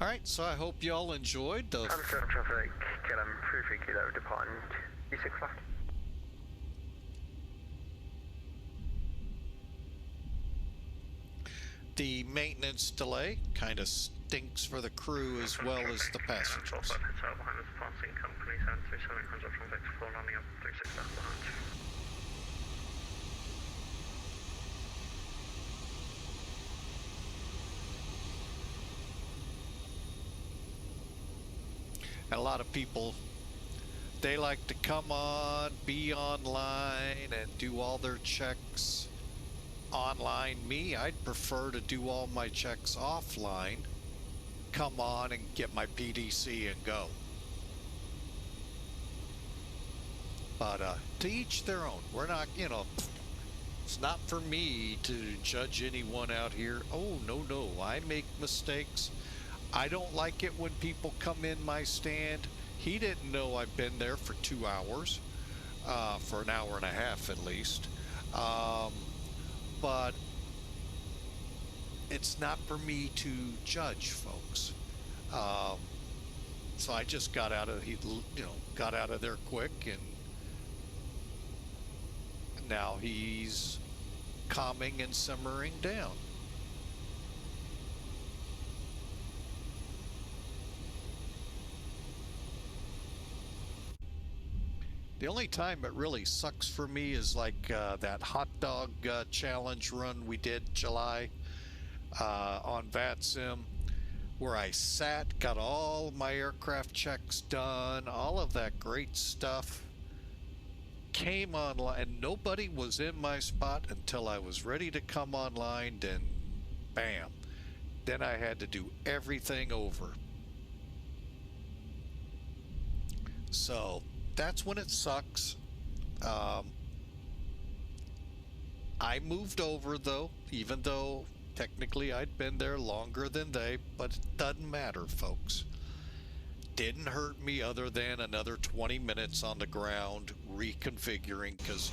Alright, so I hope y'all enjoyed the... Amsterdam traffic, KLM 33 kilo, departing E6 left. The maintenance delay kind of stinks for the crew as well as the passengers. Behind us, passing company 737-800 from Victor 4, landing up 36 left behind. And a lot of people, they like to come on, be online, and do all their checks online. Me, I'd prefer to do all my checks offline, come on and get my PDC and go. But to each their own. We're not, you know, it's not for me to judge anyone out here. Oh, no, I make mistakes. I don't like it when people come in my stand. He didn't know I've been there for 2 hours, for an hour and a half at least. But it's not for me to judge folks. So I just got out of, got out of there quick, and now he's calming and simmering down. The only time it really sucks for me is like that hot dog challenge run we did July on VATSIM, where I sat, got all my aircraft checks done, all of that great stuff, came online, and nobody was in my spot until I was ready to come online, then bam, then I had to do everything over. So that's when it sucks. I moved over though, even though technically I'd been there longer than they, but it doesn't matter, folks. Didn't hurt me other than another 20 minutes on the ground reconfiguring, because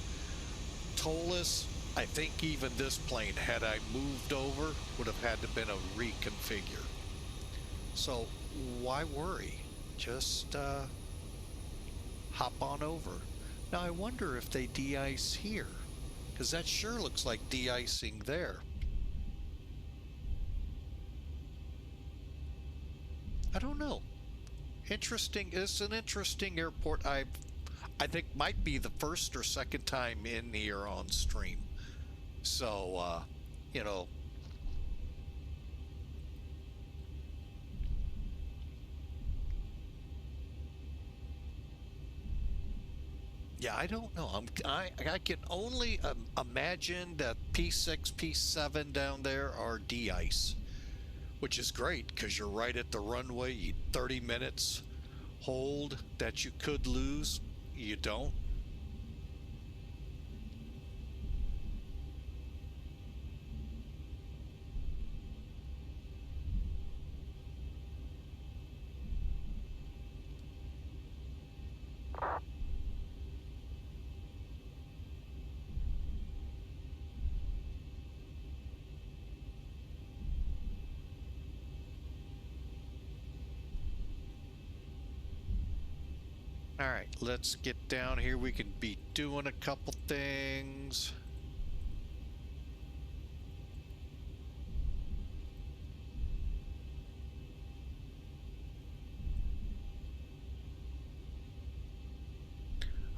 Tollus, I think even this plane, had I moved over, would have had to been a reconfigure. So why worry? Just hop on over. Now I wonder if they de-ice here, because that sure looks like de-icing there. I don't know. Interesting. It's an interesting airport. I think might be the first or second time in here on stream. So you know, yeah, I don't know. I can only imagine that P6, P7 down there are de-ice, which is great because you're right at the runway. You 30 minutes hold that you could lose. You don't. All right, let's get down here. We can be doing a couple things.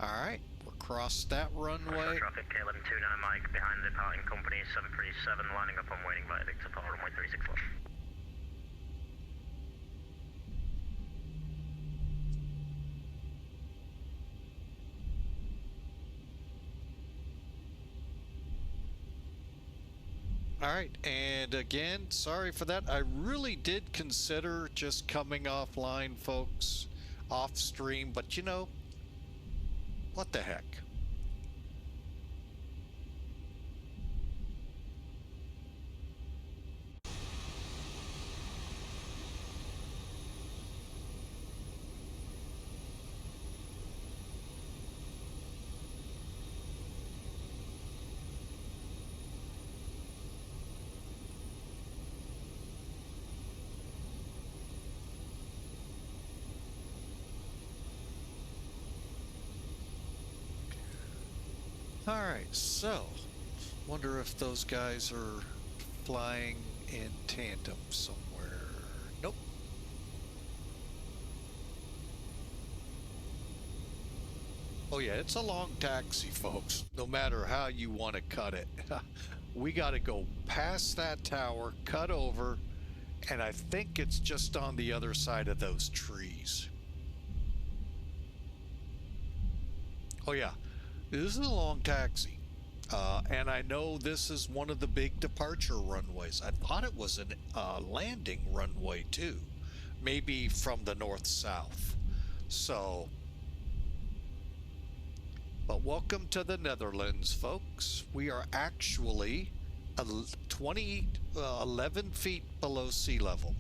All right, we're across that runway. Traffic KLM 29 Mike behind the departing company 737 lining up on waiting by Victor Paul runway 36 left. All right, and again, sorry for that. I really did consider just coming offline, folks, off stream, but you know, what the heck? All right, so wonder if those guys are flying in tandem somewhere. Nope. Oh yeah, it's a long taxi, folks, no matter how you want to cut it. We got to go past that tower, cut over, and I think it's just on the other side of those trees. Oh yeah. This is a long taxi, and I know this is one of the big departure runways. I thought it was a landing runway too, maybe from the north-south. So, but welcome to the Netherlands, folks. We are actually 11 feet below sea level.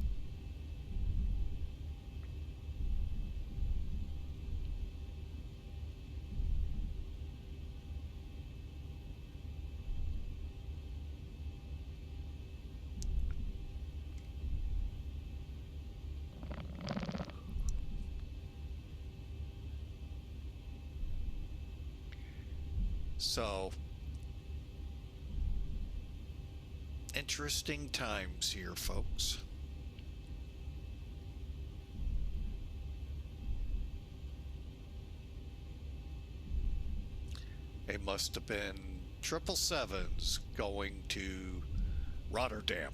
So, interesting times here, folks. It must have been 777s going to Rotterdam.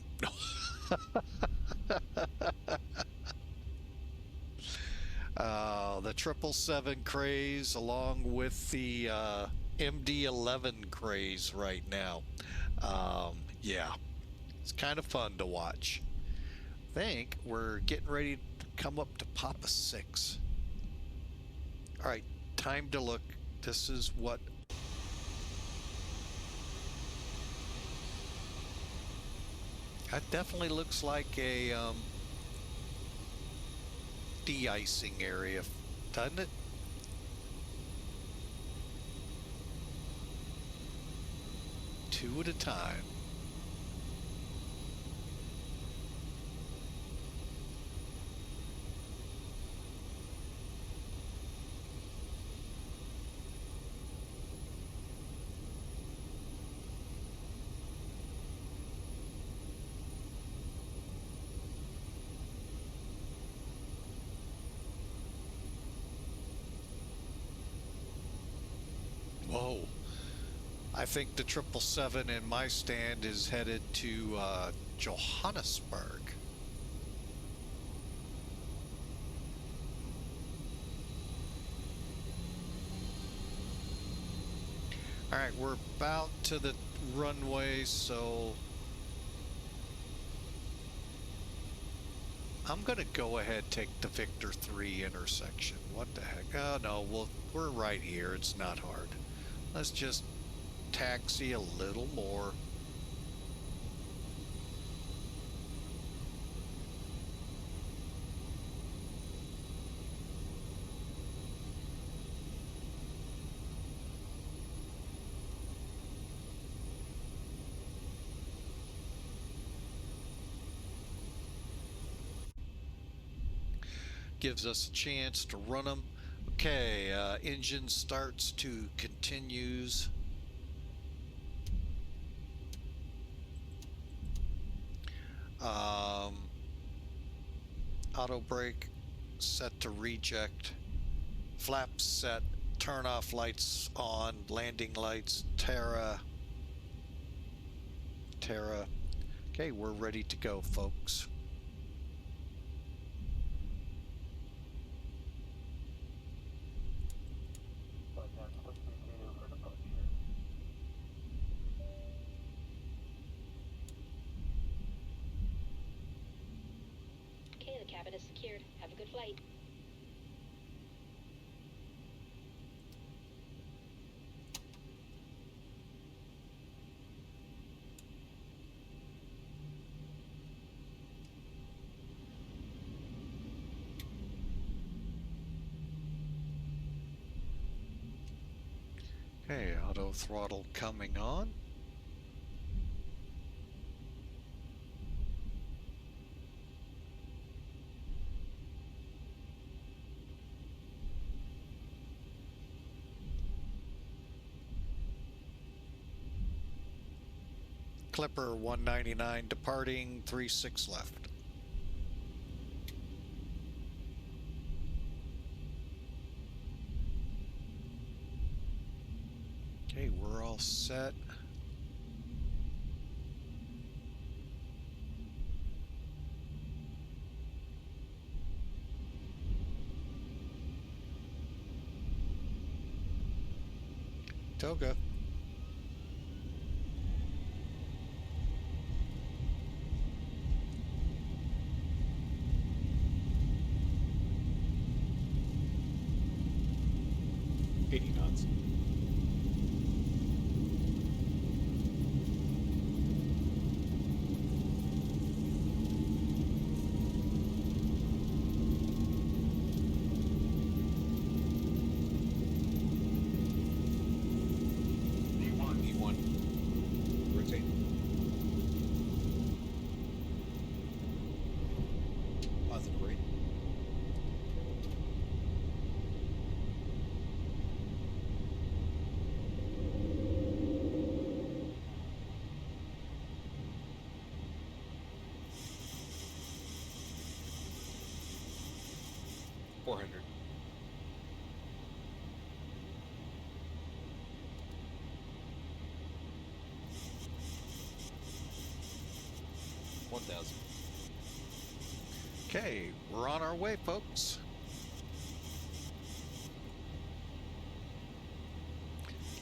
The 777 craze along with the MD-11 craze right now. Yeah, it's kind of fun to watch. I think we're getting ready to come up to Papa 6. All right, time to look. This is what that definitely looks like a de-icing area, doesn't it? Two at a time. Whoa. I think the 777 in my stand is headed to Johannesburg. All right, we're about to the runway, so I'm gonna go ahead and take the Victor 3 intersection. What the heck? Oh no, we're right here. It's not hard. Let's just taxi a little more. Gives us a chance to run them. Okay, engine starts to continues. Auto brake set to reject. Flaps set turn off lights on, landing lights, Terra. Okay, we're ready to go, folks. Okay, the cabin is secured. Have a good flight. Okay, auto throttle coming on. Clipper 199 departing, 36 left. Okay, we're all set. Toga. knots. E1. Rotate. Positive rate. $400. $1,000. Okay, we're on our way, folks.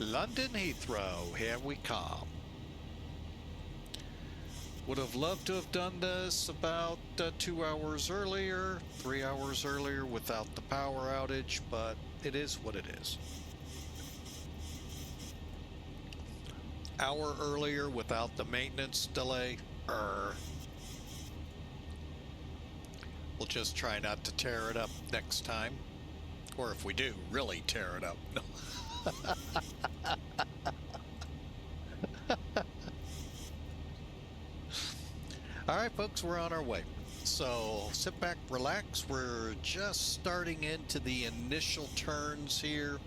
London Heathrow, here we come. Would have loved to have done this about 2 hours earlier, 3 hours earlier without the power outage, but it is what it is. Hour earlier without the maintenance delay. We'll just try not to tear it up next time. Or if we do, really tear it up. All right, folks, we're on our way. So sit back, relax. We're just starting into the initial turns here.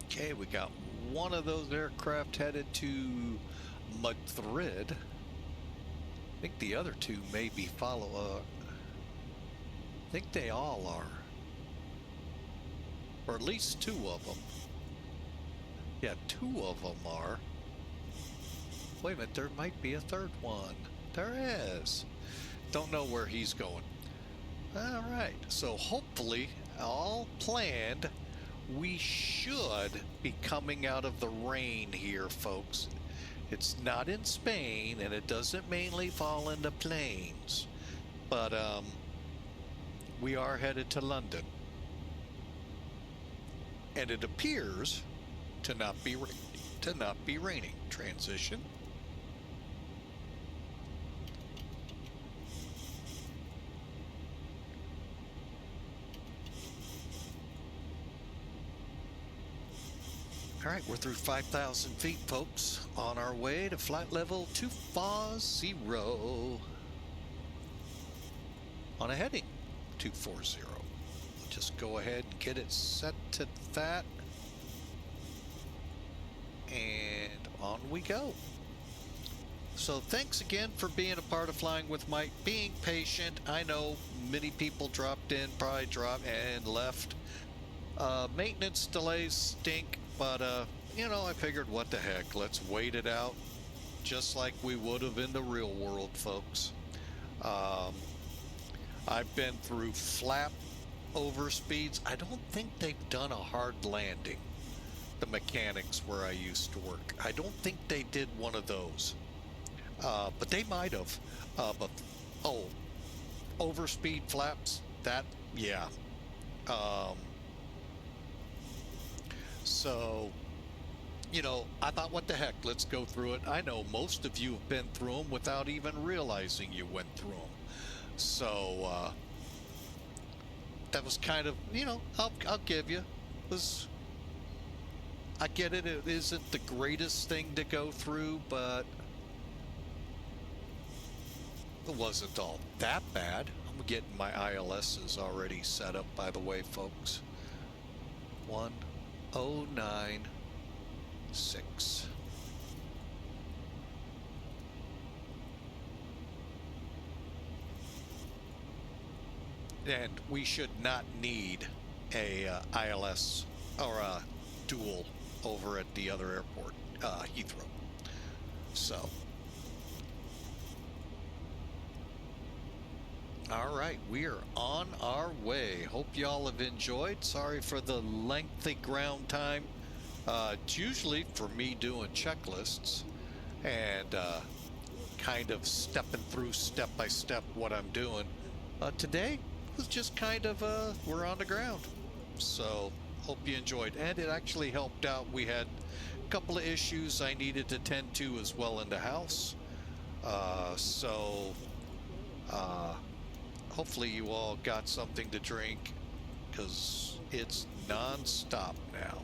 Okay, we got one of those aircraft headed to Madrid. I think the other two may be I think they all are. Or at least two of them. Yeah, two of them are. Wait a minute, there might be a third one. There is. Don't know where he's going. All right, so hopefully, all planned, we should be coming out of the rain here, folks. It's not in Spain, and it doesn't mainly fall into plains. But, we are headed to London. And it appears to not be raining. Transition. All right, we're through 5,000 feet, folks, on our way to flight level 240. On a heading 240. Just go ahead and get it set to that. and on we go. So thanks again for being a part of Flying with Mike, being patient. I know many people dropped in, probably dropped and left. Maintenance delays stink, but you know, I figured what the heck, let's wait it out just like we would have in the real world, folks. I've been through flap over speeds. I don't think they've done a hard landing, the mechanics where I used to work. I don't think they did one of those, but they might have. But oh, overspeed flaps, that, yeah. So, you know, I thought, what the heck, let's go through it. I know most of you have been through them without even realizing you went through them. So, that was kind of, you know, I'll give you, I get it, it isn't the greatest thing to go through, but it wasn't all that bad. I'm getting my ILSs already set up, by the way, folks. 1096. And we should not need a ILS or a dual over at the other airport, Heathrow. So, all right, we are on our way. Hope y'all have enjoyed. Sorry for the lengthy ground time. It's usually for me doing checklists and kind of stepping through step by step what I'm doing. Today was just kind of we're on the ground. So hope you enjoyed, and it actually helped out. We had a couple of issues I needed to tend to as well in the house. Hopefully you all got something to drink, because it's non-stop now.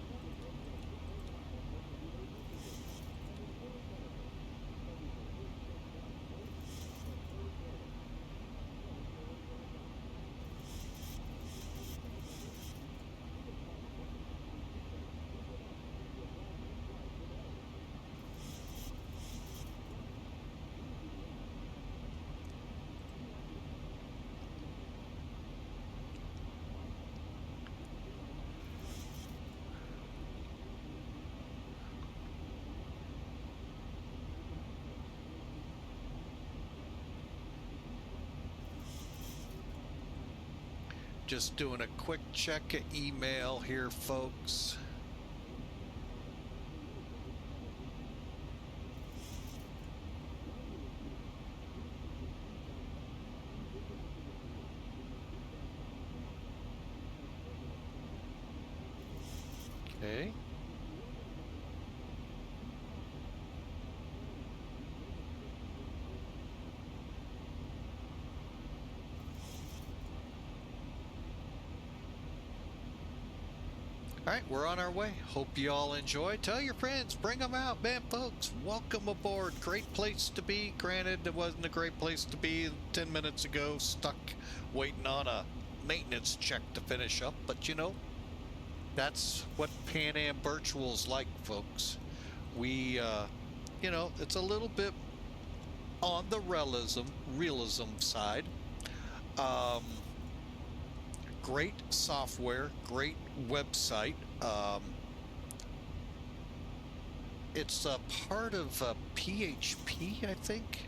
Just doing a quick check of email here, folks. Okay. All right, we're on our way. Hope you all enjoy. Tell your friends, bring them out, man, folks. Welcome aboard. Great place to be. Granted, it wasn't a great place to be 10 minutes ago, stuck waiting on a maintenance check to finish up. But you know, that's what PanAm Virtual's like, folks. We, you know, it's a little bit on the realism side. Great software, great website. It's a part of PHP, I think.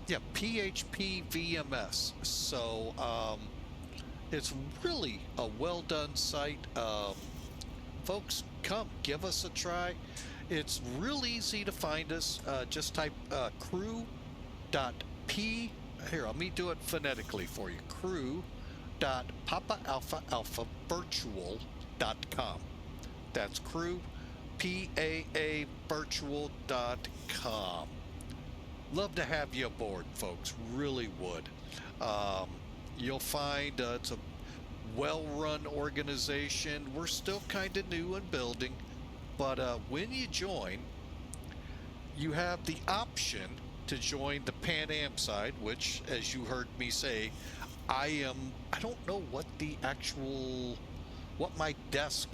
Yeah, PHP VMS. So it's really a well done site. Folks, come give us a try. It's real easy to find us. Just type crew.p. Here, let me do it phonetically for you. crew.papaalphavirtual.com. That's crew, PAA virtual.com. Love to have you aboard, folks. Really would. You'll find it's a well-run organization. We're still kind of new and building, but when you join, you have the option to join the PanAm side, which, as you heard me say, I don't know what my desk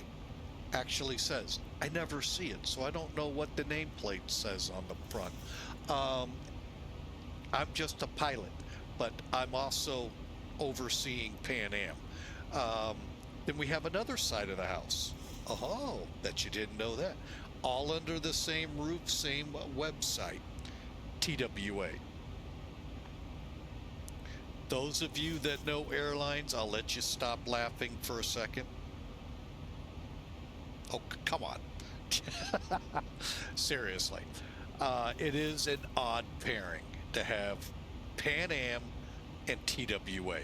actually says. I never see it, so I don't know what the nameplate says on the front. I'm just a pilot, but I'm also overseeing PanAm. Then we have another side of the house. Oh, bet you didn't know that. All under the same roof, same website, TWA. Those of you that know airlines, I'll let you stop laughing for a second. Oh, come on. Seriously. It is an odd pairing to have PanAm and TWA.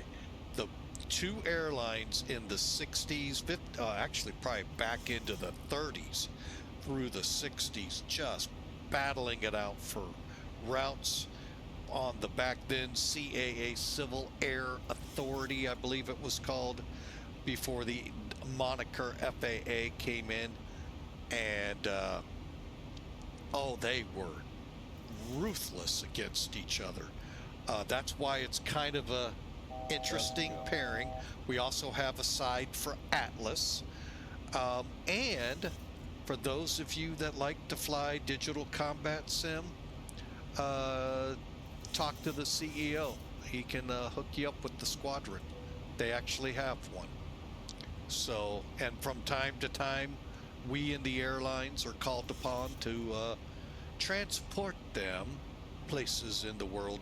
The two airlines in the 60s, actually probably back into the 30s through the 60s, just battling it out for routes on the back then CAA, Civil Air Authority, I believe it was called, before the moniker FAA came in. And they were ruthless against each other. That's why it's kind of a interesting pairing. We also have a side for Atlas, and for those of you that like to fly digital combat sim, talk to the CEO. He can hook you up with the squadron. They actually have one. So, and from time to time, we in the airlines are called upon to transport them places in the world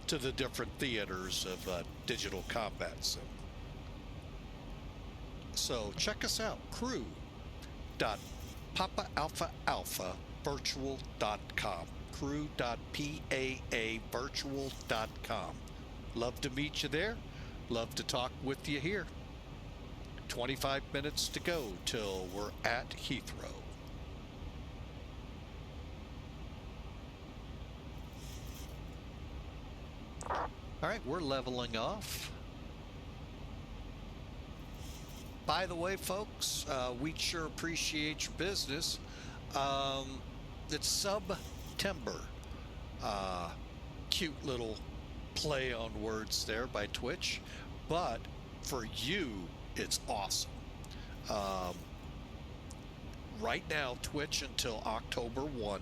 to the different theaters of digital combat sim. So check us out, crew.papaalpha-alpha-virtual.com, crew.paavirtual.com. Love to meet you there. Love to talk with you here. 25 minutes to go till we're at Heathrow. All right, we're leveling off. By the way, folks, we'd sure appreciate your business. It's September. Cute little play on words there by Twitch, but for you, it's awesome. Right now, Twitch until October 1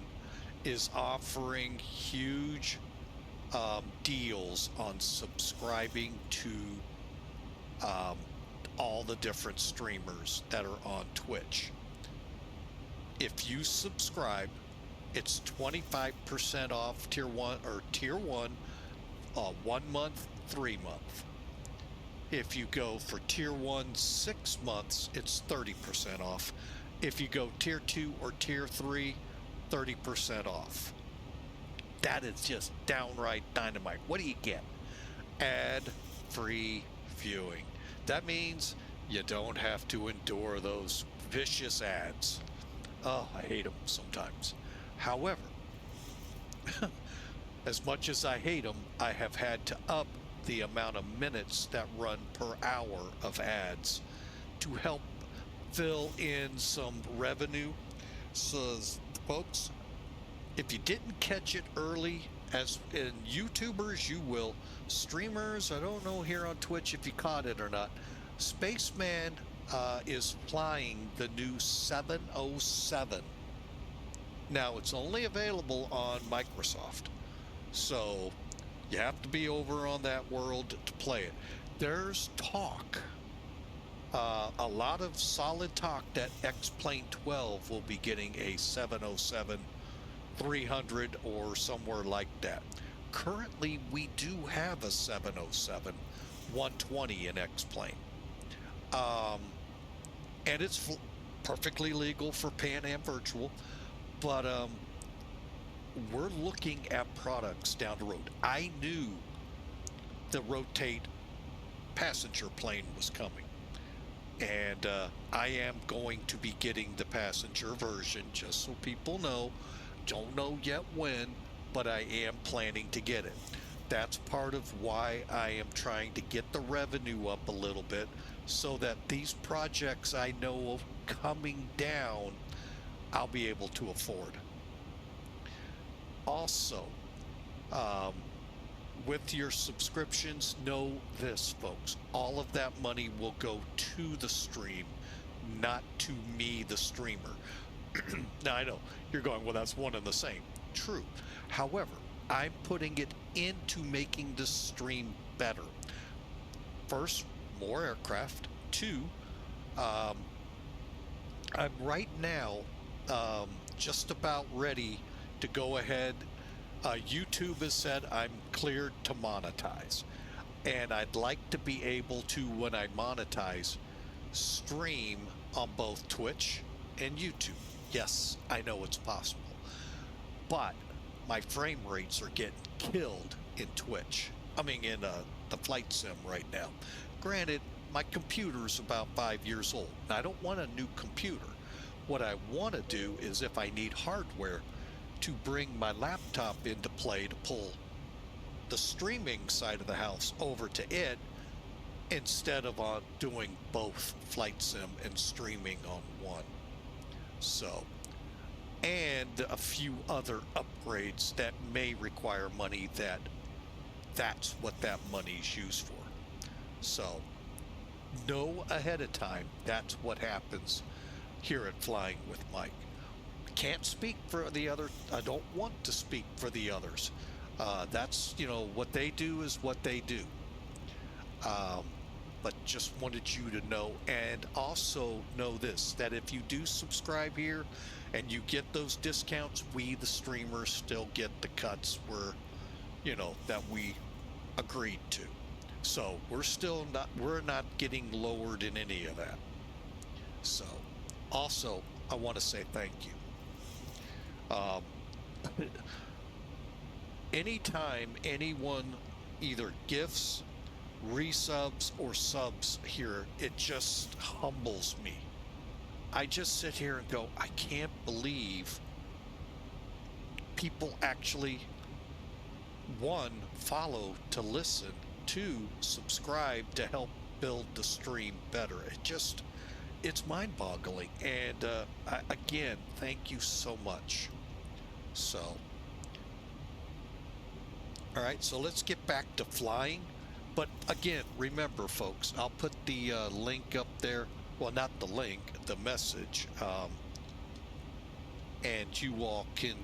is offering huge deals on subscribing to all the different streamers that are on Twitch. If you subscribe, it's 25% off tier 1 or tier 1, 1 month, 3 month. If you go for tier 1 6 months, it's 30% off. If you go tier 2 or tier 3, 30% off. That is just downright dynamite. What do you get? Ad-free viewing. That means you don't have to endure those vicious ads. Oh, I hate them sometimes. However, as much as I hate them, I have had to up the amount of minutes that run per hour of ads to help fill in some revenue. So, folks, if you didn't catch it early, as in YouTubers, you will. Streamers, I don't know here on Twitch if you caught it or not. Spaceman is flying the new 707. Now, it's only available on Microsoft, so you have to be over on that world to play it. There's talk, a lot of solid talk, that X-Plane 12 will be getting a 707-300 or somewhere like that. Currently, we do have a 707-120 in X-Plane. And it's perfectly legal for PanAm Virtual, but we're looking at products down the road. I knew the Rotate passenger plane was coming, and I am going to be getting the passenger version, just so people know. Don't know yet when, but I am planning to get it. That's part of why I am trying to get the revenue up a little bit, so that these projects I know of coming down, I'll be able to afford. Also, with your subscriptions, know this, folks, all of that money will go to the stream, not to me, the streamer. Now I know you're going, well, that's one and the same. True. However, I'm putting it into making the stream better. First, more aircraft. Two, I'm right now just about ready to go ahead. YouTube has said I'm cleared to monetize. And I'd like to be able to, when I monetize, stream on both Twitch and YouTube. Yes, I know it's possible. But my frame rates are getting killed in Twitch. I mean, in the flight sim right now. Granted, my computer's about 5 years old. And I don't want a new computer. What I want to do is, if I need hardware, to bring my laptop into play to pull the streaming side of the house over to it, instead of doing both flight sim and streaming on one. So, and a few other upgrades that may require money, that's what that money's used for. So, know ahead of time that's what happens here at Flying with Mike. Can't speak for the other. I don't want to speak for the others. That's, what they do is what they do. But just wanted you to know, and also know this, that if you do subscribe here and you get those discounts, we, the streamers, still get the cuts that we agreed to. So we're not getting lowered in any of that. So also, I want to say thank you. Anytime anyone either gifts, resubs, or subs here, it just humbles me. I just sit here and go, I can't believe people actually, one, follow to listen, two, subscribe to help build the stream better. It's mind-boggling. And again, thank you so much. So, all right, so let's get back to flying. But again, remember, folks, I'll put the link up there. Well, not the link, the message. And you all can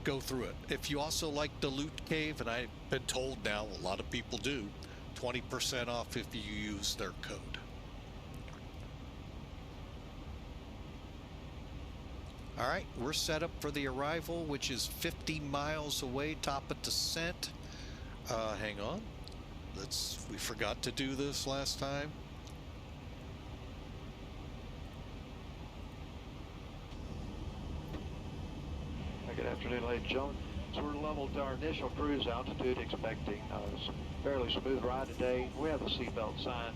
go through it. If you also like the loot cave, and I've been told now a lot of people do, 20% off if you use their code. All right, we're set up for the arrival, which is 50 miles away, top of descent. Hang on. We forgot to do this last time. Good afternoon, ladies and gentlemen. So we're leveled to our initial cruise altitude, expecting a fairly smooth ride today. We have the seatbelt sign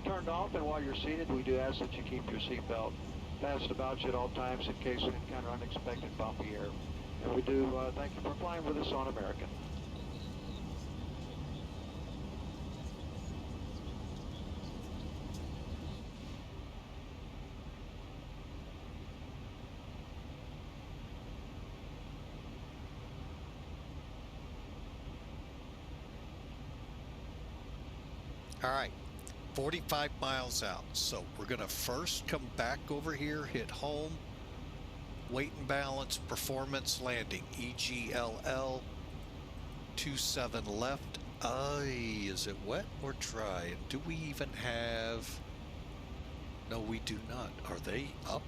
turned off, and while you're seated, we do ask that you keep your seatbelt fastened about you at all times in case you encounter unexpected bumpy air. And we do thank you for flying with us on American. All right, 45 miles out. So we're going to first come back over here, hit home, weight and balance, performance landing, EGLL, 27 left. Is it wet or dry? And do we even have... No, we do not. Are they up?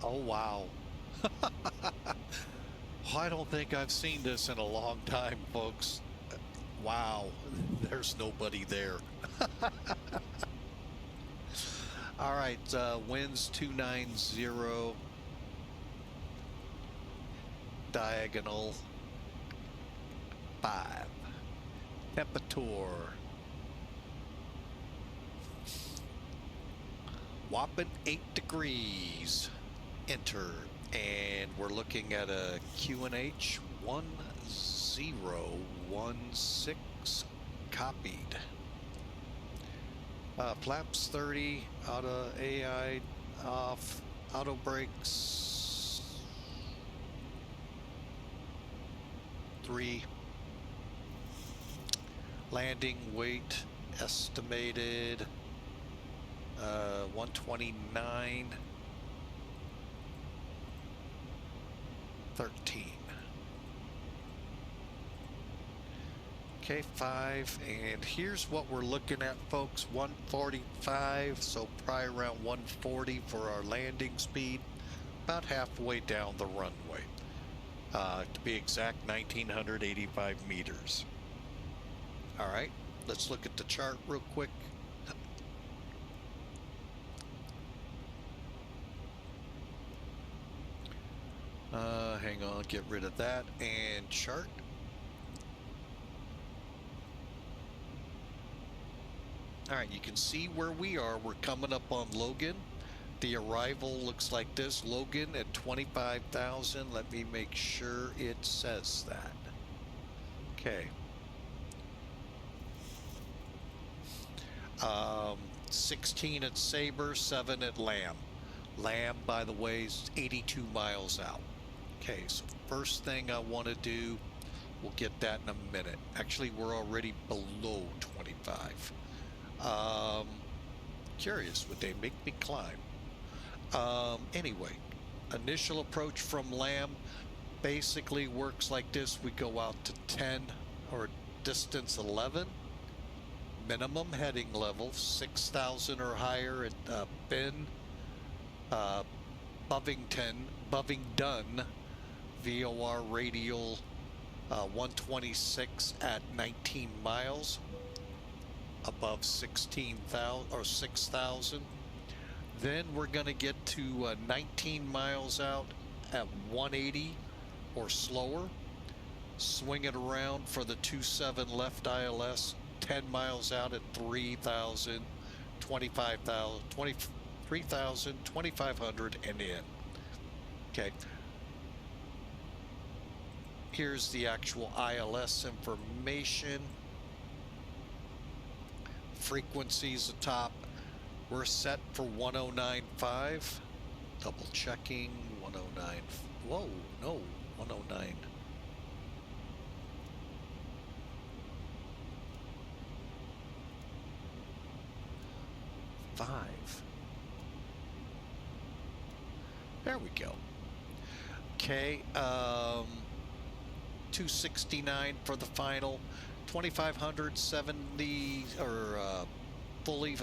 Oh, wow. I don't think I've seen this in a long time, folks. Wow, there's nobody there. All right, winds 290, diagonal 5, temperature whopping 8 degrees. Enter, and we're looking at a QNH 1016 copied. Flaps 30, auto AI off, auto brakes 3. Landing weight estimated 129. 13. Okay, 5, and here's what we're looking at, folks. 145, so probably around 140 for our landing speed, about halfway down the runway. To be exact, 1985 meters. All right, let's look at the chart real quick. Hang on, get rid of that and chart. All right, you can see where we are. We're coming up on Logan. The arrival looks like this. Logan at 25,000. Let me make sure it says that. Okay. 16 at Sabre, 7 at Lamb. Lamb, by the way, is 82 miles out. Okay, so first thing I want to do, we'll get that in a minute. Actually, we're already below 25. Curious, would they make me climb? Anyway, initial approach from Lamb basically works like this. We go out to 10 or distance 11. Minimum heading level 6,000 or higher at Bovingdon, VOR radial 126 at 19 miles above 16,000 or 6,000. Then we're going to get to 19 miles out at 180 or slower. Swing it around for the 27 left ILS, 10 miles out at 3,000, 25,000, 23,000, 2,500 and in. Okay. Here's the actual ILS information. Frequencies atop. We're set for 109.5. Double checking. 109. Whoa, no, 109. There we go. Okay, 269 for the final. 2,570 or fully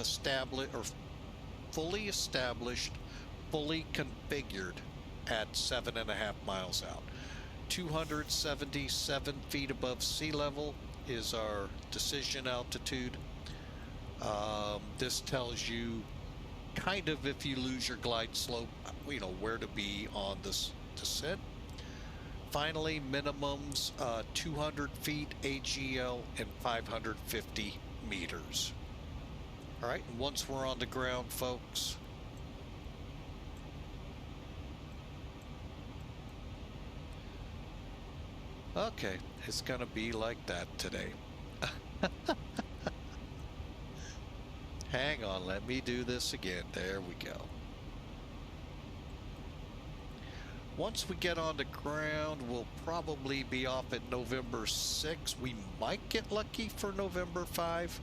established, fully configured at 7.5 miles out. 277 feet above sea level is our decision altitude. This tells you kind of, if you lose your glide slope, you know, where to be on this descent. Finally, minimums 200 feet AGL and 550 meters. All right, and once we're on the ground, folks, okay, it's gonna be like that today. Hang on, let me do this again. There we go. Once we get on the ground, we'll probably be off at November 6. We might get lucky for November 5.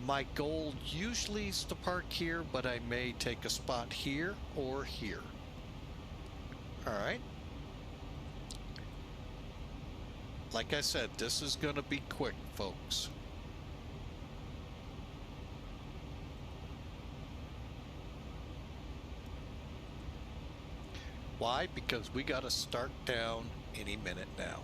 My goal usually is to park here, but I may take a spot here or here. All right. Like I said, this is going to be quick, folks. Why? Because we got to start down any minute now.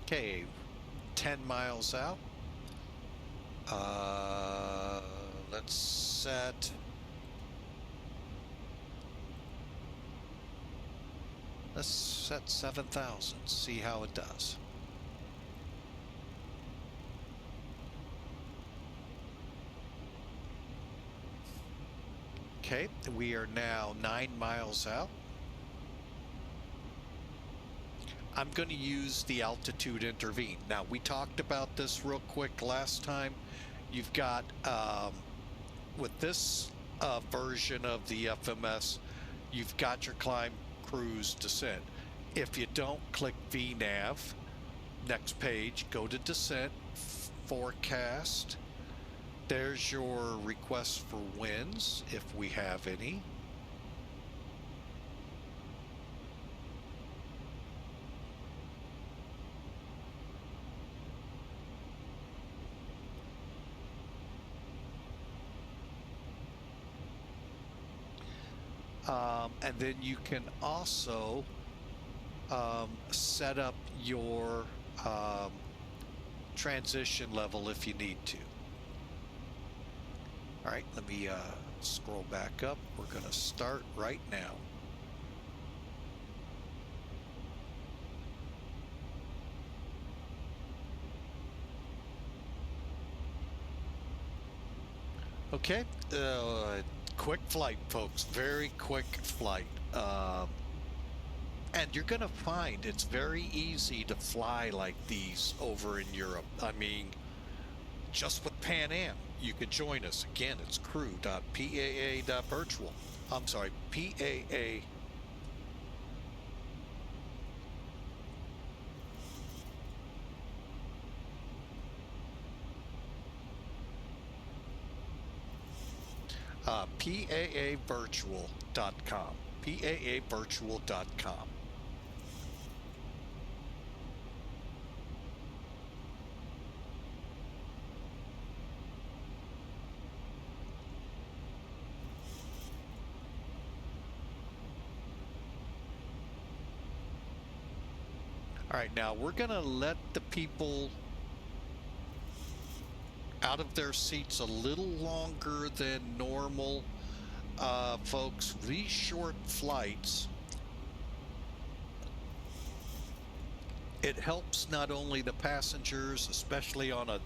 Okay, 10 miles out. Let's set. Let's set 7,000. See how it does. Okay, we are now 9 miles out. I'm going to use the altitude intervene. Now, we talked about this real quick last time. You've got, with this version of the FMS, you've got your climb, cruise, descent. If you don't, click VNAV. Next page, go to descent, forecast. There's your request for winds, if we have any. And then you can also set up your transition level if you need to. All right, let me scroll back up. We're going to start right now. Okay, quick flight, folks. Very quick flight. And you're going to find it's very easy to fly like these over in Europe. I mean, just with PanAm, you could join us. Again, it's crew.paa.virtual. I'm sorry, PAA. PAAvirtual.com. PAAvirtual.com. All right, now we're going to let the people out of their seats a little longer than normal. Folks, these short flights, it helps not only the passengers, especially on a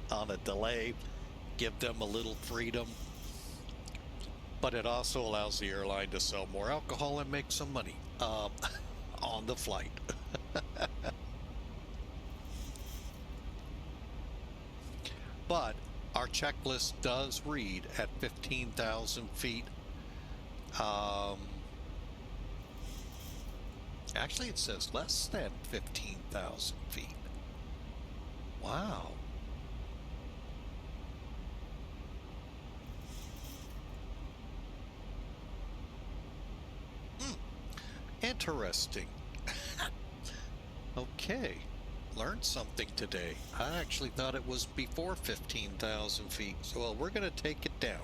delay, give them a little freedom, but it also allows the airline to sell more alcohol and make some money on the flight. But our checklist does read at 15,000 feet. Actually, it says less than 15,000 feet. Wow. Interesting. Okay. Learned something today. I actually thought it was before 15,000 feet. So we're going to take it down.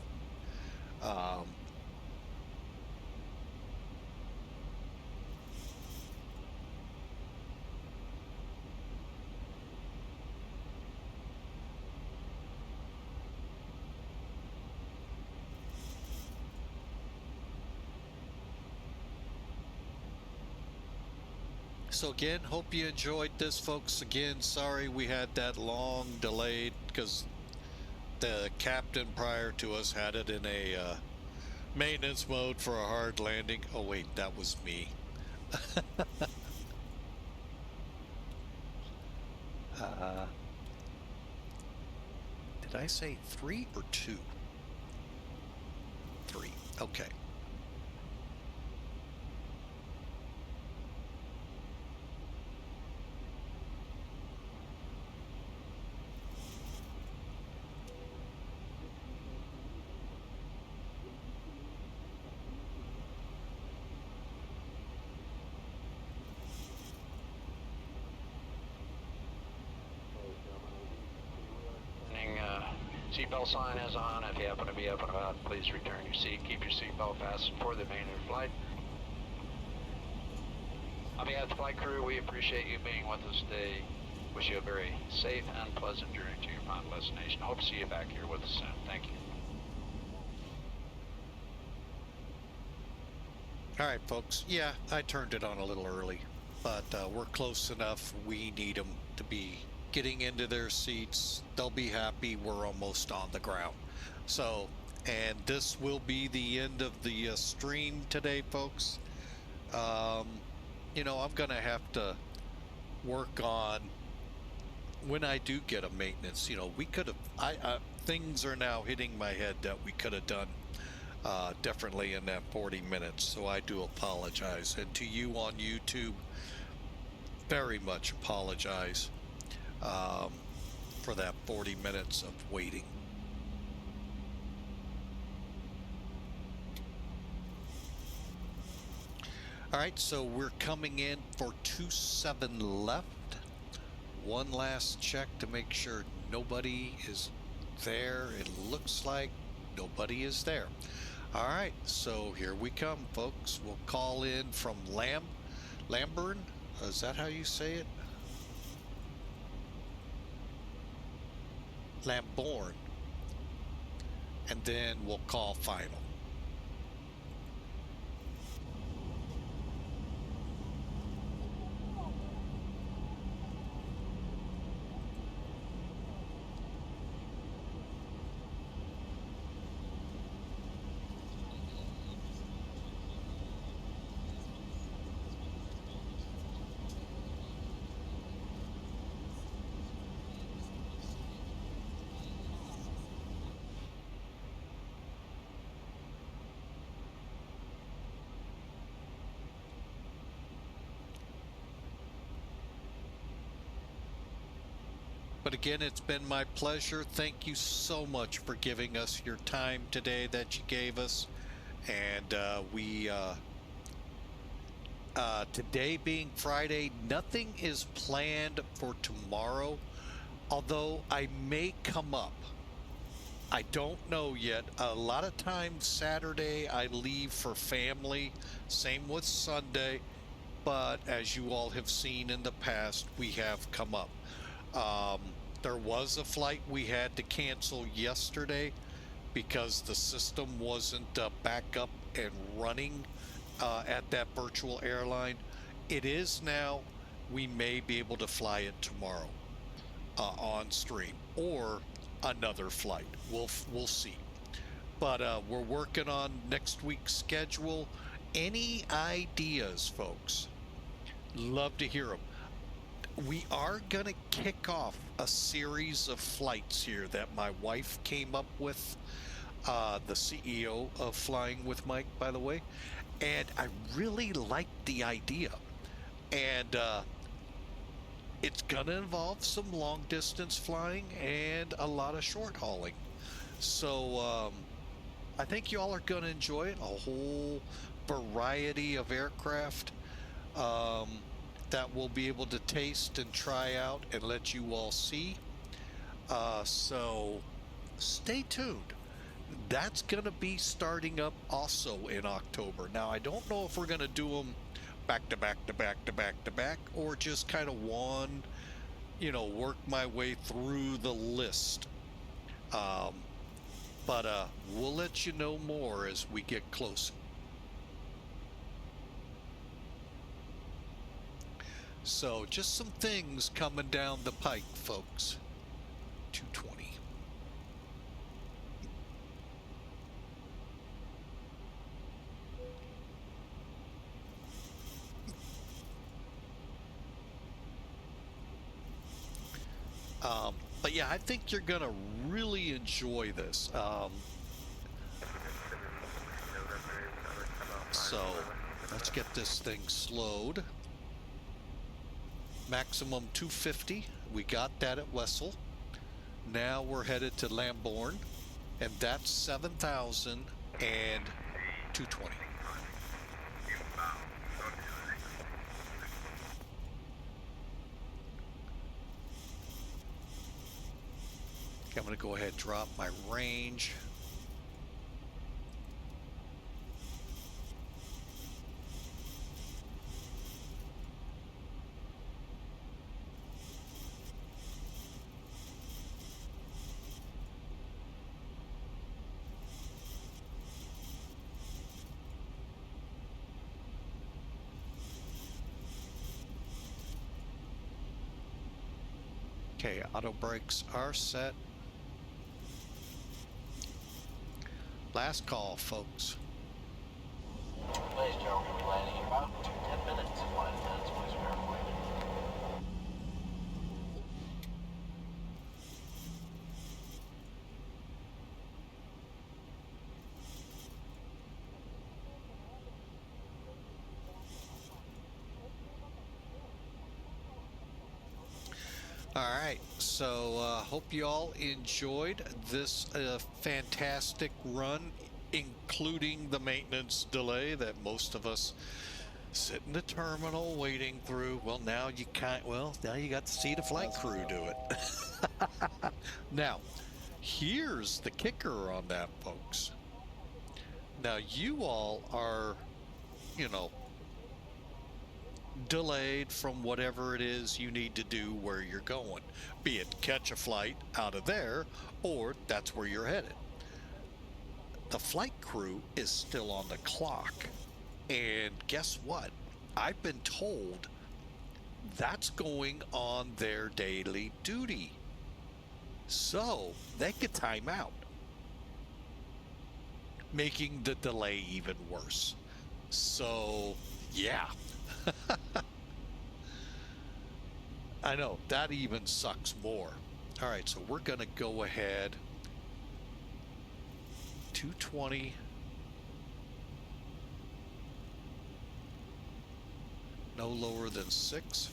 So again, hope you enjoyed this, folks. Again, sorry we had that long delay because the captain prior to us had it in a maintenance mode for a hard landing. Oh wait, that was me. Did I say 3 or 2? 3. Okay. Seatbelt sign is on. If you happen to be up and about, please return your seat. Keep your seatbelt fastened for the remainder of the flight. On behalf of the flight crew, we appreciate you being with us today. Wish you a very safe and pleasant journey to your final destination. Hope to see you back here with us soon. Thank you. All right, folks. Yeah, I turned it on a little early, but we're close enough. We need them to be getting into their seats. They'll be happy we're almost on the ground. So, and this will be the end of the stream today, folks. You know, I'm gonna have to work on when I do get a maintenance. You know, we could have things are now hitting my head that we could have done differently in that 40 minutes, so I do apologize. And to you on YouTube, very much apologize for that 40 minutes of waiting. All right, so we're coming in for 27 left. One last check to make sure nobody is there. It looks like nobody is there. All right, so here we come, folks. We'll call in from Lambourn. Is that how you say it? Lambourn. And then we'll call final. But again, it's been my pleasure. Thank you so much for giving us your time today that you gave us. And today being Friday, nothing is planned for tomorrow, although I may come up. I don't know yet. A lot of times Saturday I leave for family, same with Sunday, but as you all have seen in the past, we have come up. There was a flight we had to cancel yesterday because the system wasn't back up and running at that virtual airline. It is now. We may be able to fly it tomorrow on stream or another flight. We'll see. But we're working on next week's schedule. Any ideas, folks? Love to hear them. We are going to kick off a series of flights here that my wife came up with, the CEO of Flying with Mike, by the way, and I really like the idea. And it's going to involve some long distance flying and a lot of short hauling. So I think y'all are going to enjoy it. A whole variety of aircraft that we'll be able to taste and try out and let you all see. So stay tuned. That's going to be starting up also in October. Now, I don't know if we're going to do them back to back to back to back to back, or just kind of one, work my way through the list. But we'll let you know more as we get closer. So just some things coming down the pike, folks. 220. But yeah, I think you're gonna really enjoy this. So let's get this thing slowed. Maximum 250. We got that at Wessel. Now we're headed to Lambourn, and that's 7,220. Okay, I'm going to go ahead and drop my range. Okay, auto brakes are set. Last call, folks. Please, Joe, we'll be landing in about 10 minutes. Flight attendants, please bear with me. All right, so hope you all enjoyed this fantastic run, including the maintenance delay that most of us sit in the terminal waiting through. Well, now you can't. Well, now you got to see the flight crew do it. Now, here's the kicker on that, folks. Now, you all are, you know, delayed from whatever it is you need to do where you're going, be it catch a flight out of there or that's where you're headed. The flight crew is still on the clock, and guess what? I've been told that's going on their daily duty, so they could time out, making the delay even worse. So yeah. I know, that even sucks more. All right, so we're going to go ahead. 220. No lower than 6.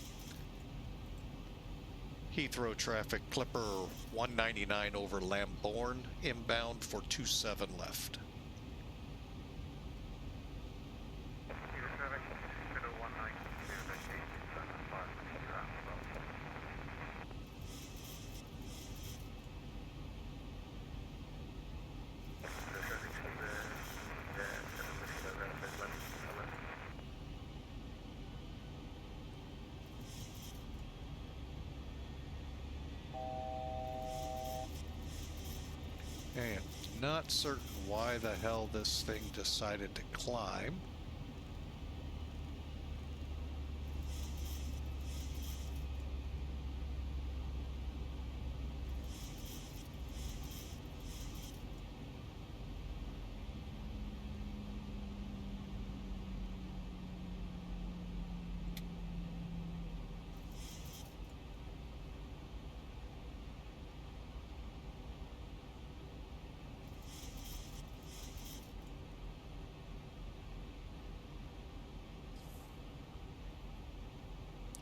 Heathrow traffic, Clipper 199 over Lambourne, inbound for 27 left. And not certain why the hell this thing decided to climb.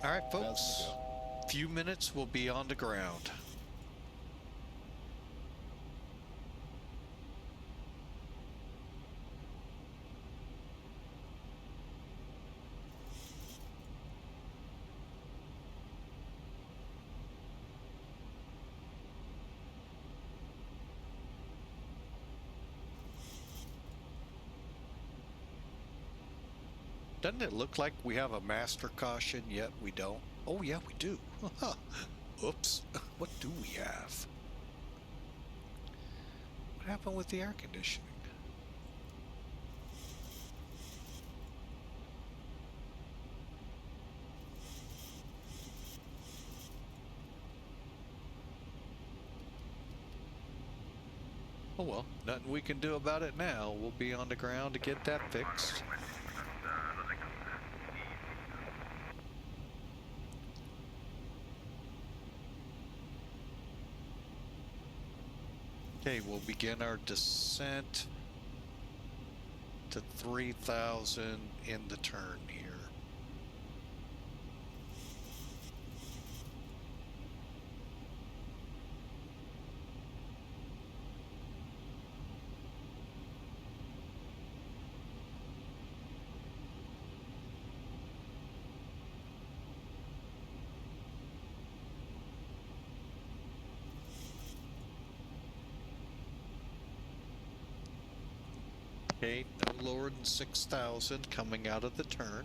All right, folks, few minutes we'll be on the ground. Doesn't it look like we have a master caution, yet we don't? Oh, yeah, we do. Oops. What do we have? What happened with the air conditioning? Oh, well, nothing we can do about it now. We'll be on the ground to get that fixed. Okay, we'll begin our descent to 3,000 in the turn here. Okay, no lower than 6,000 coming out of the turn.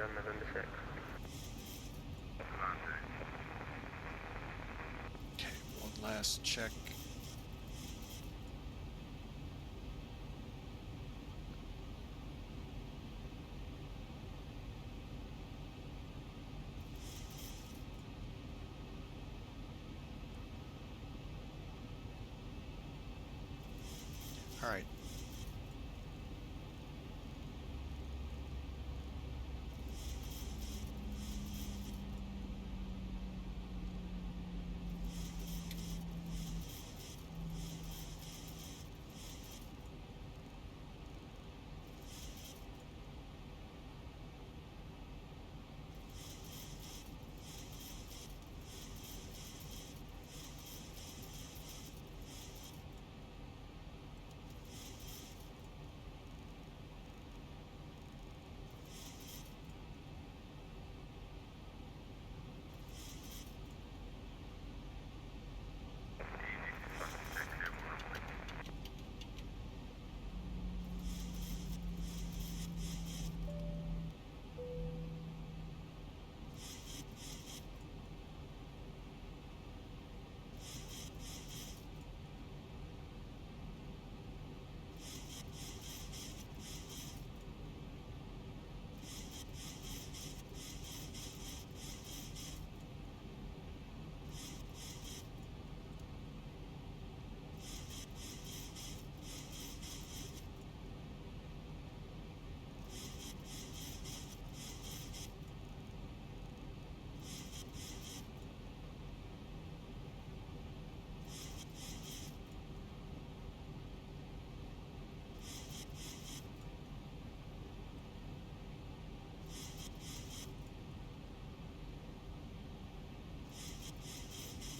on November 6. Okay, one last check. All right.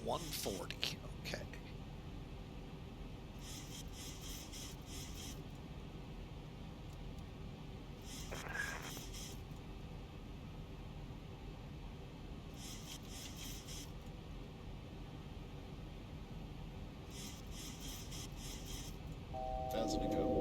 $140. Okay. $1,000 to go.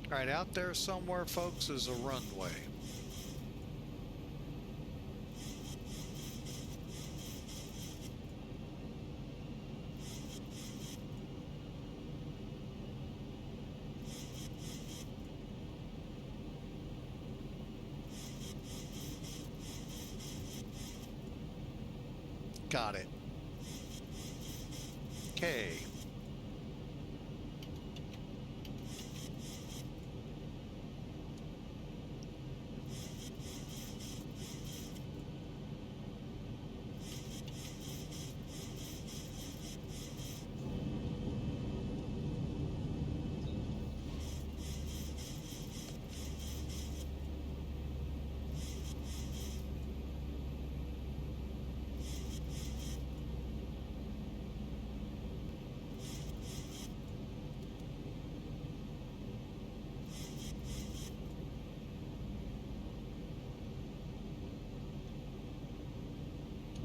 All right, out there somewhere, folks, is a runway. Got it. Okay.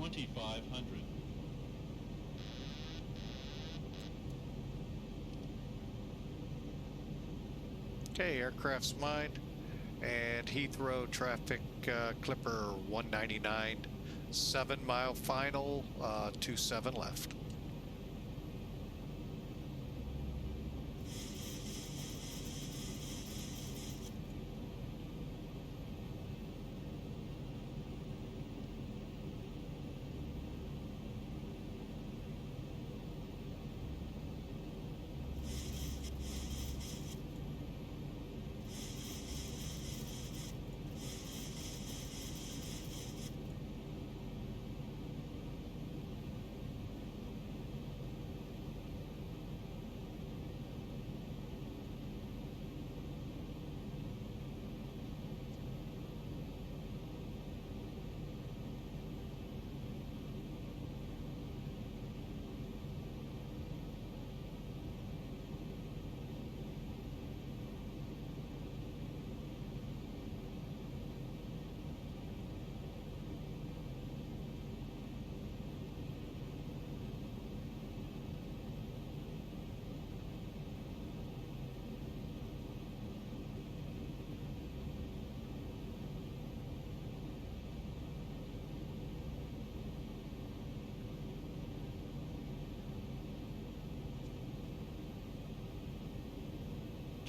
$2,500. Okay, aircraft's mined, and Heathrow traffic Clipper 199, 7-mile final, 27 left.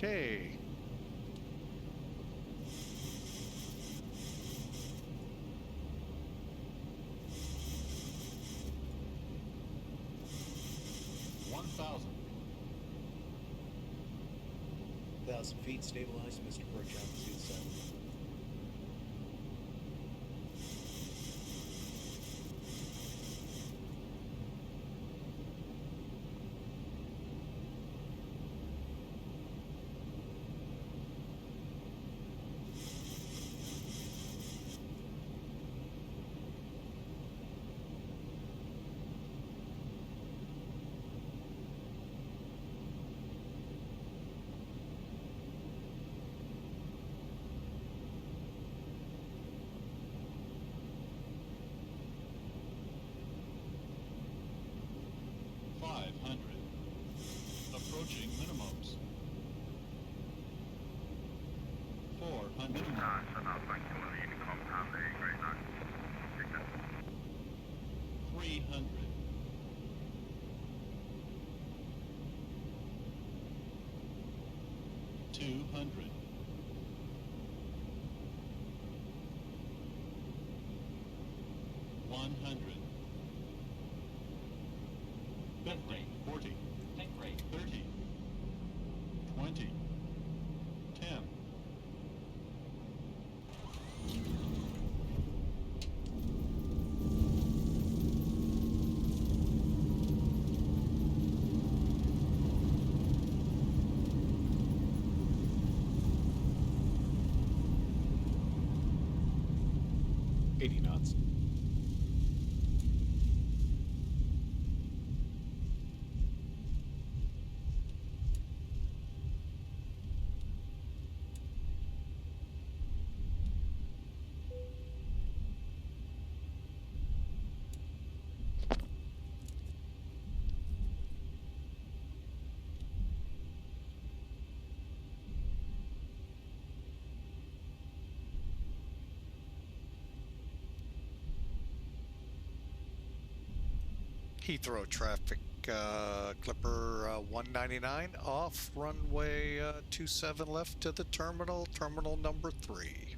Okay. Thousand feet stabilized, Mr. Approach altitude 7. Approaching minimums. 400. About like to the intercom have a great night. 300. 200. 100. Bit rate 40. Think rate 30. 20. 10. Knots. Heathrow traffic, Clipper 199 off runway 27 left to the terminal, terminal number 3.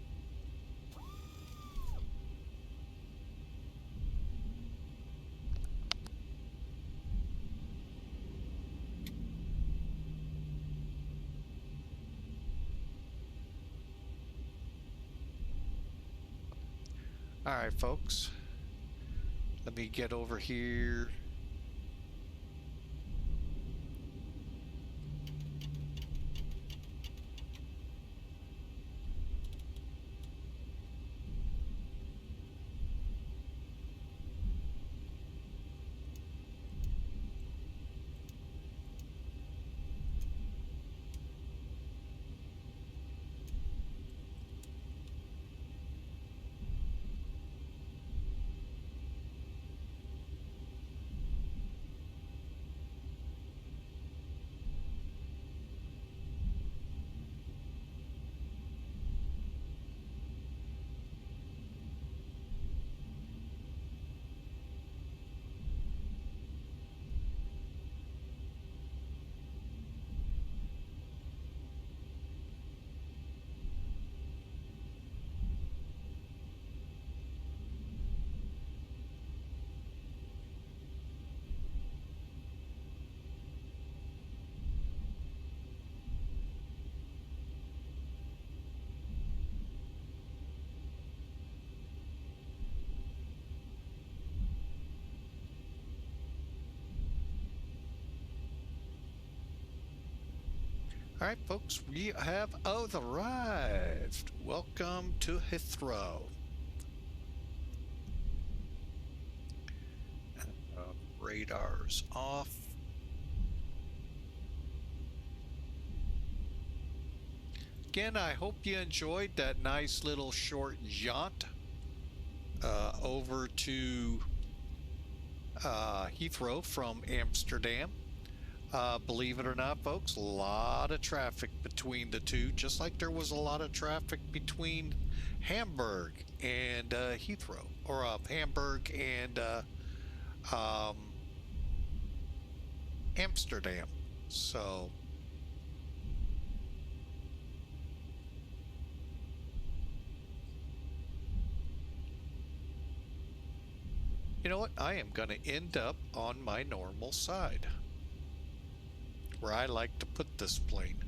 All right, folks. Let me get over here. All right, folks, we have arrived. Welcome to Heathrow. Radars off. Again, I hope you enjoyed that nice little short jaunt over to Heathrow from Amsterdam. Believe it or not, folks, a lot of traffic between the two, just like there was a lot of traffic between Hamburg and Heathrow, or Hamburg and Amsterdam. So You know what? I am going to end up on my normal side, where I like to put this plane.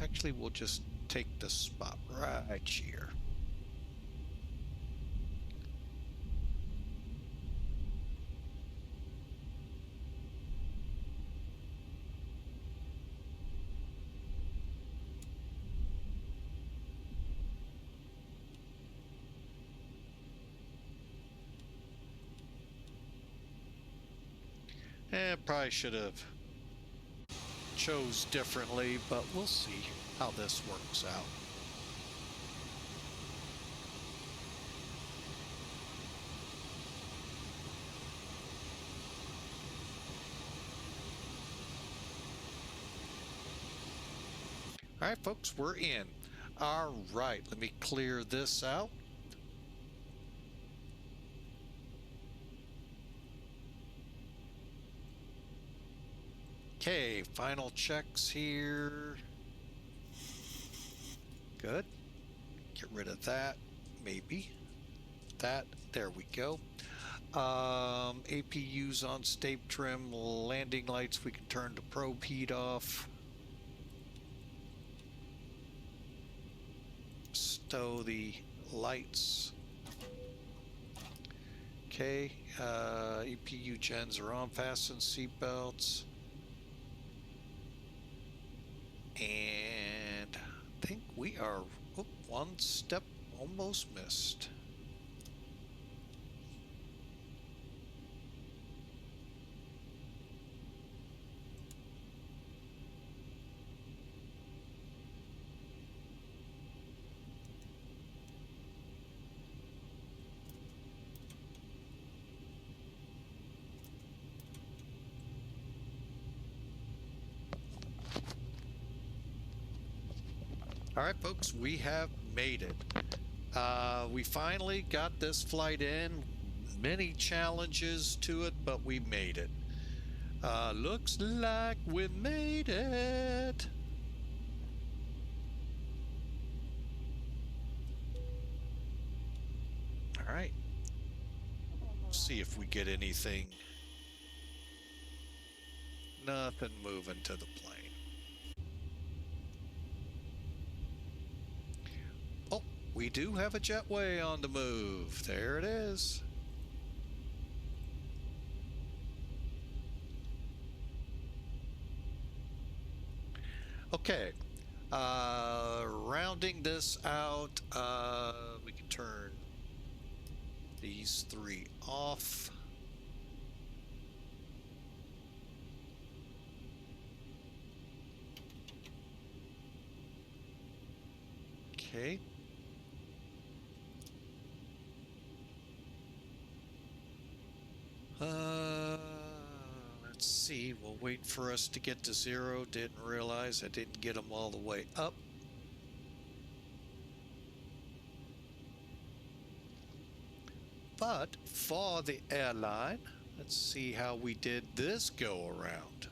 Actually, we'll just take this spot right here. Probably should have chose differently, but we'll see how this works out. All right, folks, we're in. All right, let me clear this out. Okay, final checks here. Good. Get rid of that, maybe. That, there we go. APU's on state trim, landing lights we can turn to probe heat off. Stow the lights. Okay, APU gens are on, fasten seatbelts. And I think we are one step almost missed. All right, folks, we have made it. We finally got this flight in. Many challenges to it, but we made it. Looks like we made it. All right. See if we get anything. Nothing moving to the plane. Oh, we do have a jetway on the move. There it is. Okay. Rounding this out, we can turn these three off. Okay. Let's see. We'll wait for us to get to 0. Didn't realize I didn't get them all the way up. But for the airline, let's see how we did this go around.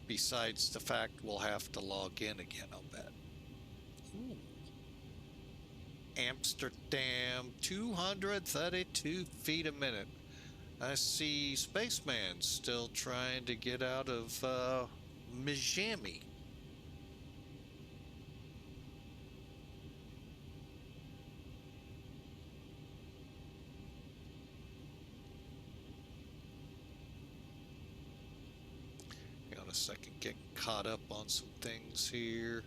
Besides the fact we'll have to log in again, I'll bet. Ooh. Amsterdam, 232 feet a minute. I see Spaceman still trying to get out of Miami. Got a second, getting caught up on some things here.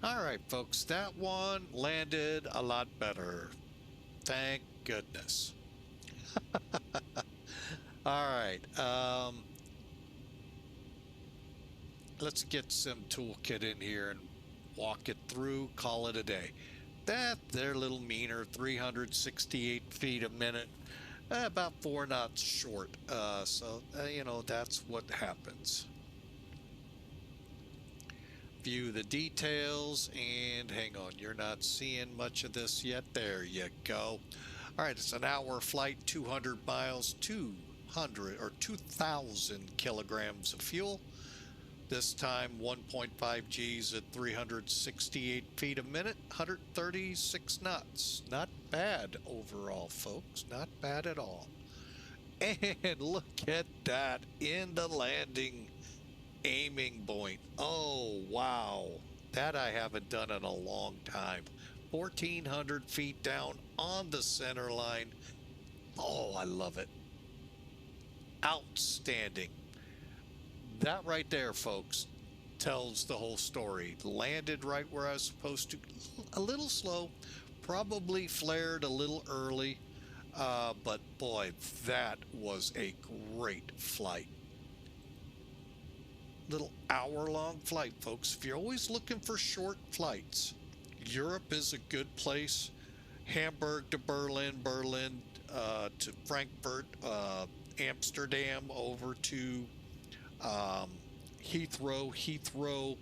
All right, folks, that one landed a lot better. Thank goodness. All right. Let's get some toolkit in here and walk it through, call it a day. They're a little meaner, 368 feet a minute, about 4 knots short. You know, that's what happens. View the details, and hang on, you're not seeing much of this yet. There you go. All right, it's an hour flight, 200 miles, 200 or 2,000 kilograms of fuel. This time 1.5 Gs at 368 feet a minute, 136 knots. Not bad overall, folks. Not bad at all. And look at that in the landing aiming point. Oh, wow. That I haven't done in a long time. 1,400 feet down on the center line. Oh, I love it. Outstanding. That right there, folks, tells the whole story. Landed right where I was supposed to. A little slow, probably flared a little early, but boy, that was a great flight. Little hour-long flight, folks. If you're always looking for short flights, Europe is a good place. Hamburg to Berlin, Berlin to Frankfurt, Amsterdam over to Heathrow,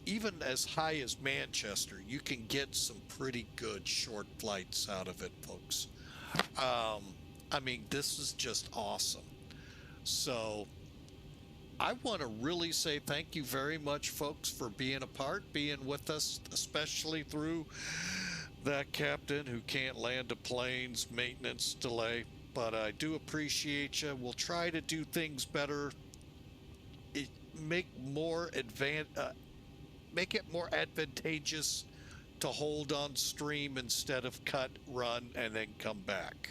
even as high as Manchester. You can get some pretty good short flights out of it, folks. I mean, this is just awesome. So I want to really say thank you very much, folks, for being a part, being with us, especially through that captain who can't land a plane's maintenance delay. But I do appreciate you. We'll try to do things better. Make it more advantageous to hold on stream instead of cut, run, and then come back.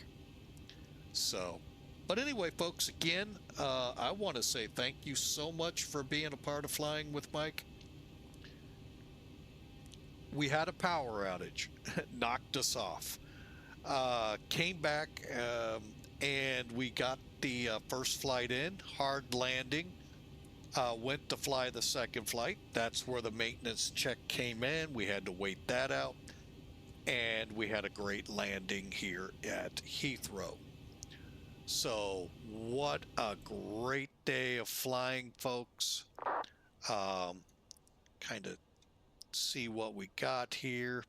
So, but anyway, folks, again, I want to say thank you so much for being a part of Flying with Mike. We had a power outage, knocked us off. Came back, and we got the first flight in, hard landing. Went to fly the second flight. That's where the maintenance check came in. We had to wait that out. And we had a great landing here at Heathrow. So what a great day of flying, folks. Kind of see what we got here.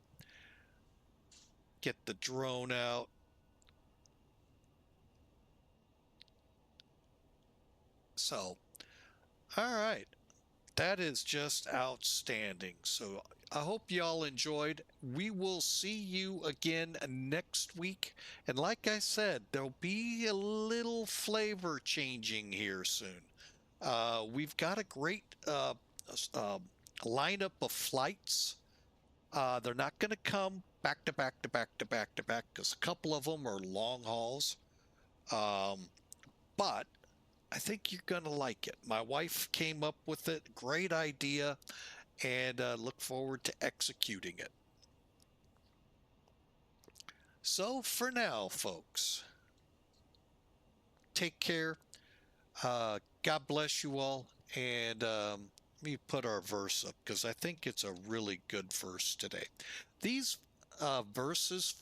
Get the drone out. So, all right. That is just outstanding. So I hope y'all enjoyed. We will see you again next week. And like I said, there'll be a little flavor changing here soon. We've got a great lineup of flights. They're not going to come back to back to back to back to back because a couple of them are long hauls. But I think you're going to like it. My wife came up with it. Great idea. And look forward to executing it. So for now, folks, take care. God bless you all. And let me put our verse up because I think it's a really good verse today. These verses,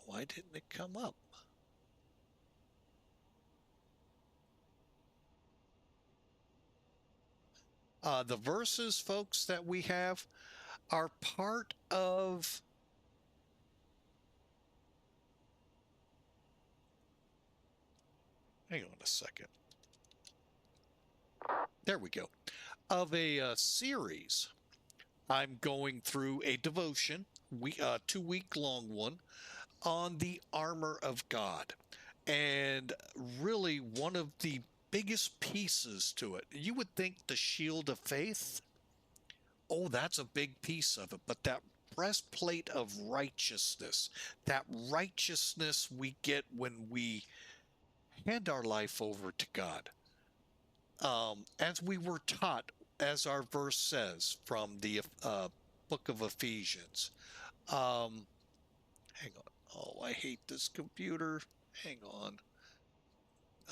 why didn't it come up? The verses, folks, that we have are part of hang on a second. There we go. Of a series. I'm going through a devotion, 2-week long one, on the armor of God. And really one of the biggest pieces to it. You would think the shield of faith, oh, that's a big piece of it. But that breastplate of righteousness, that righteousness we get when we hand our life over to God. as we were taught, as our verse says from the book of Ephesians. Hang on. Oh, I hate this computer. Hang on.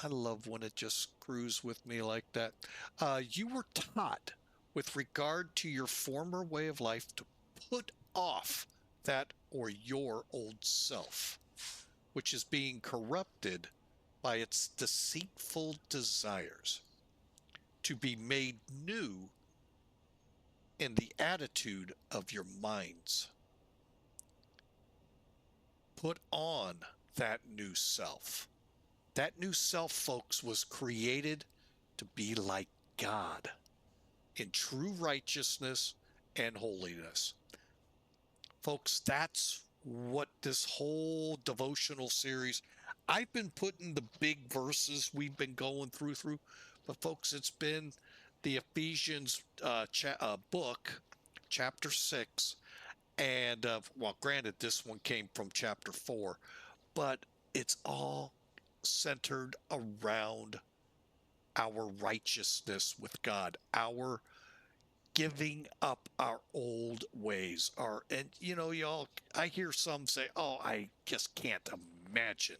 I love when it just screws with me like that. You were taught with regard to your former way of life to put off that or your old self, which is being corrupted by its deceitful desires, to be made new in the attitude of your minds. Put on that new self. That new self, folks, was created to be like God in true righteousness and holiness. Folks, that's what this whole devotional series, I've been putting the big verses we've been going through, but folks, it's been the Ephesians book, chapter 6, and well, granted, this one came from chapter 4, but it's all centered around our righteousness with God, our giving up our old ways. And you know, y'all, I hear some say, oh, I just can't imagine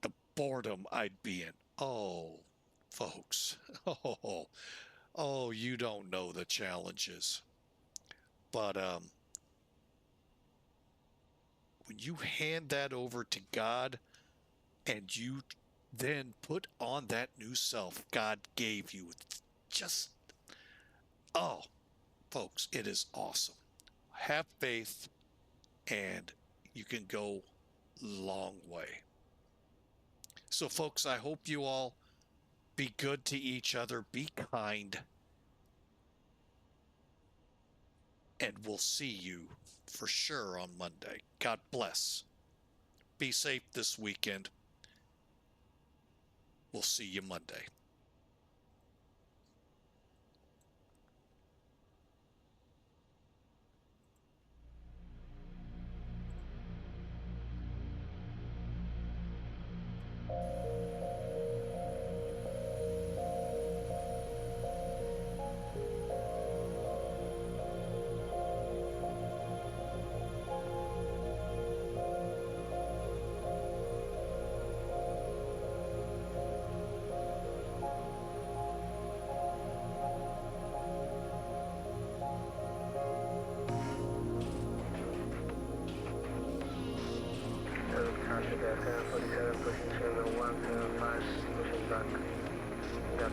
the boredom I'd be in. Oh, folks, oh, you don't know the challenges. But when you hand that over to God and you then put on that new self God gave you, just, oh, folks, it is awesome. Have faith and you can go long way. So, folks, I hope you all be good to each other, be kind, and we'll see you for sure on Monday. God bless. Be safe this weekend. We'll see you Monday. Traffic at 47, pushing 175, pushing back. Got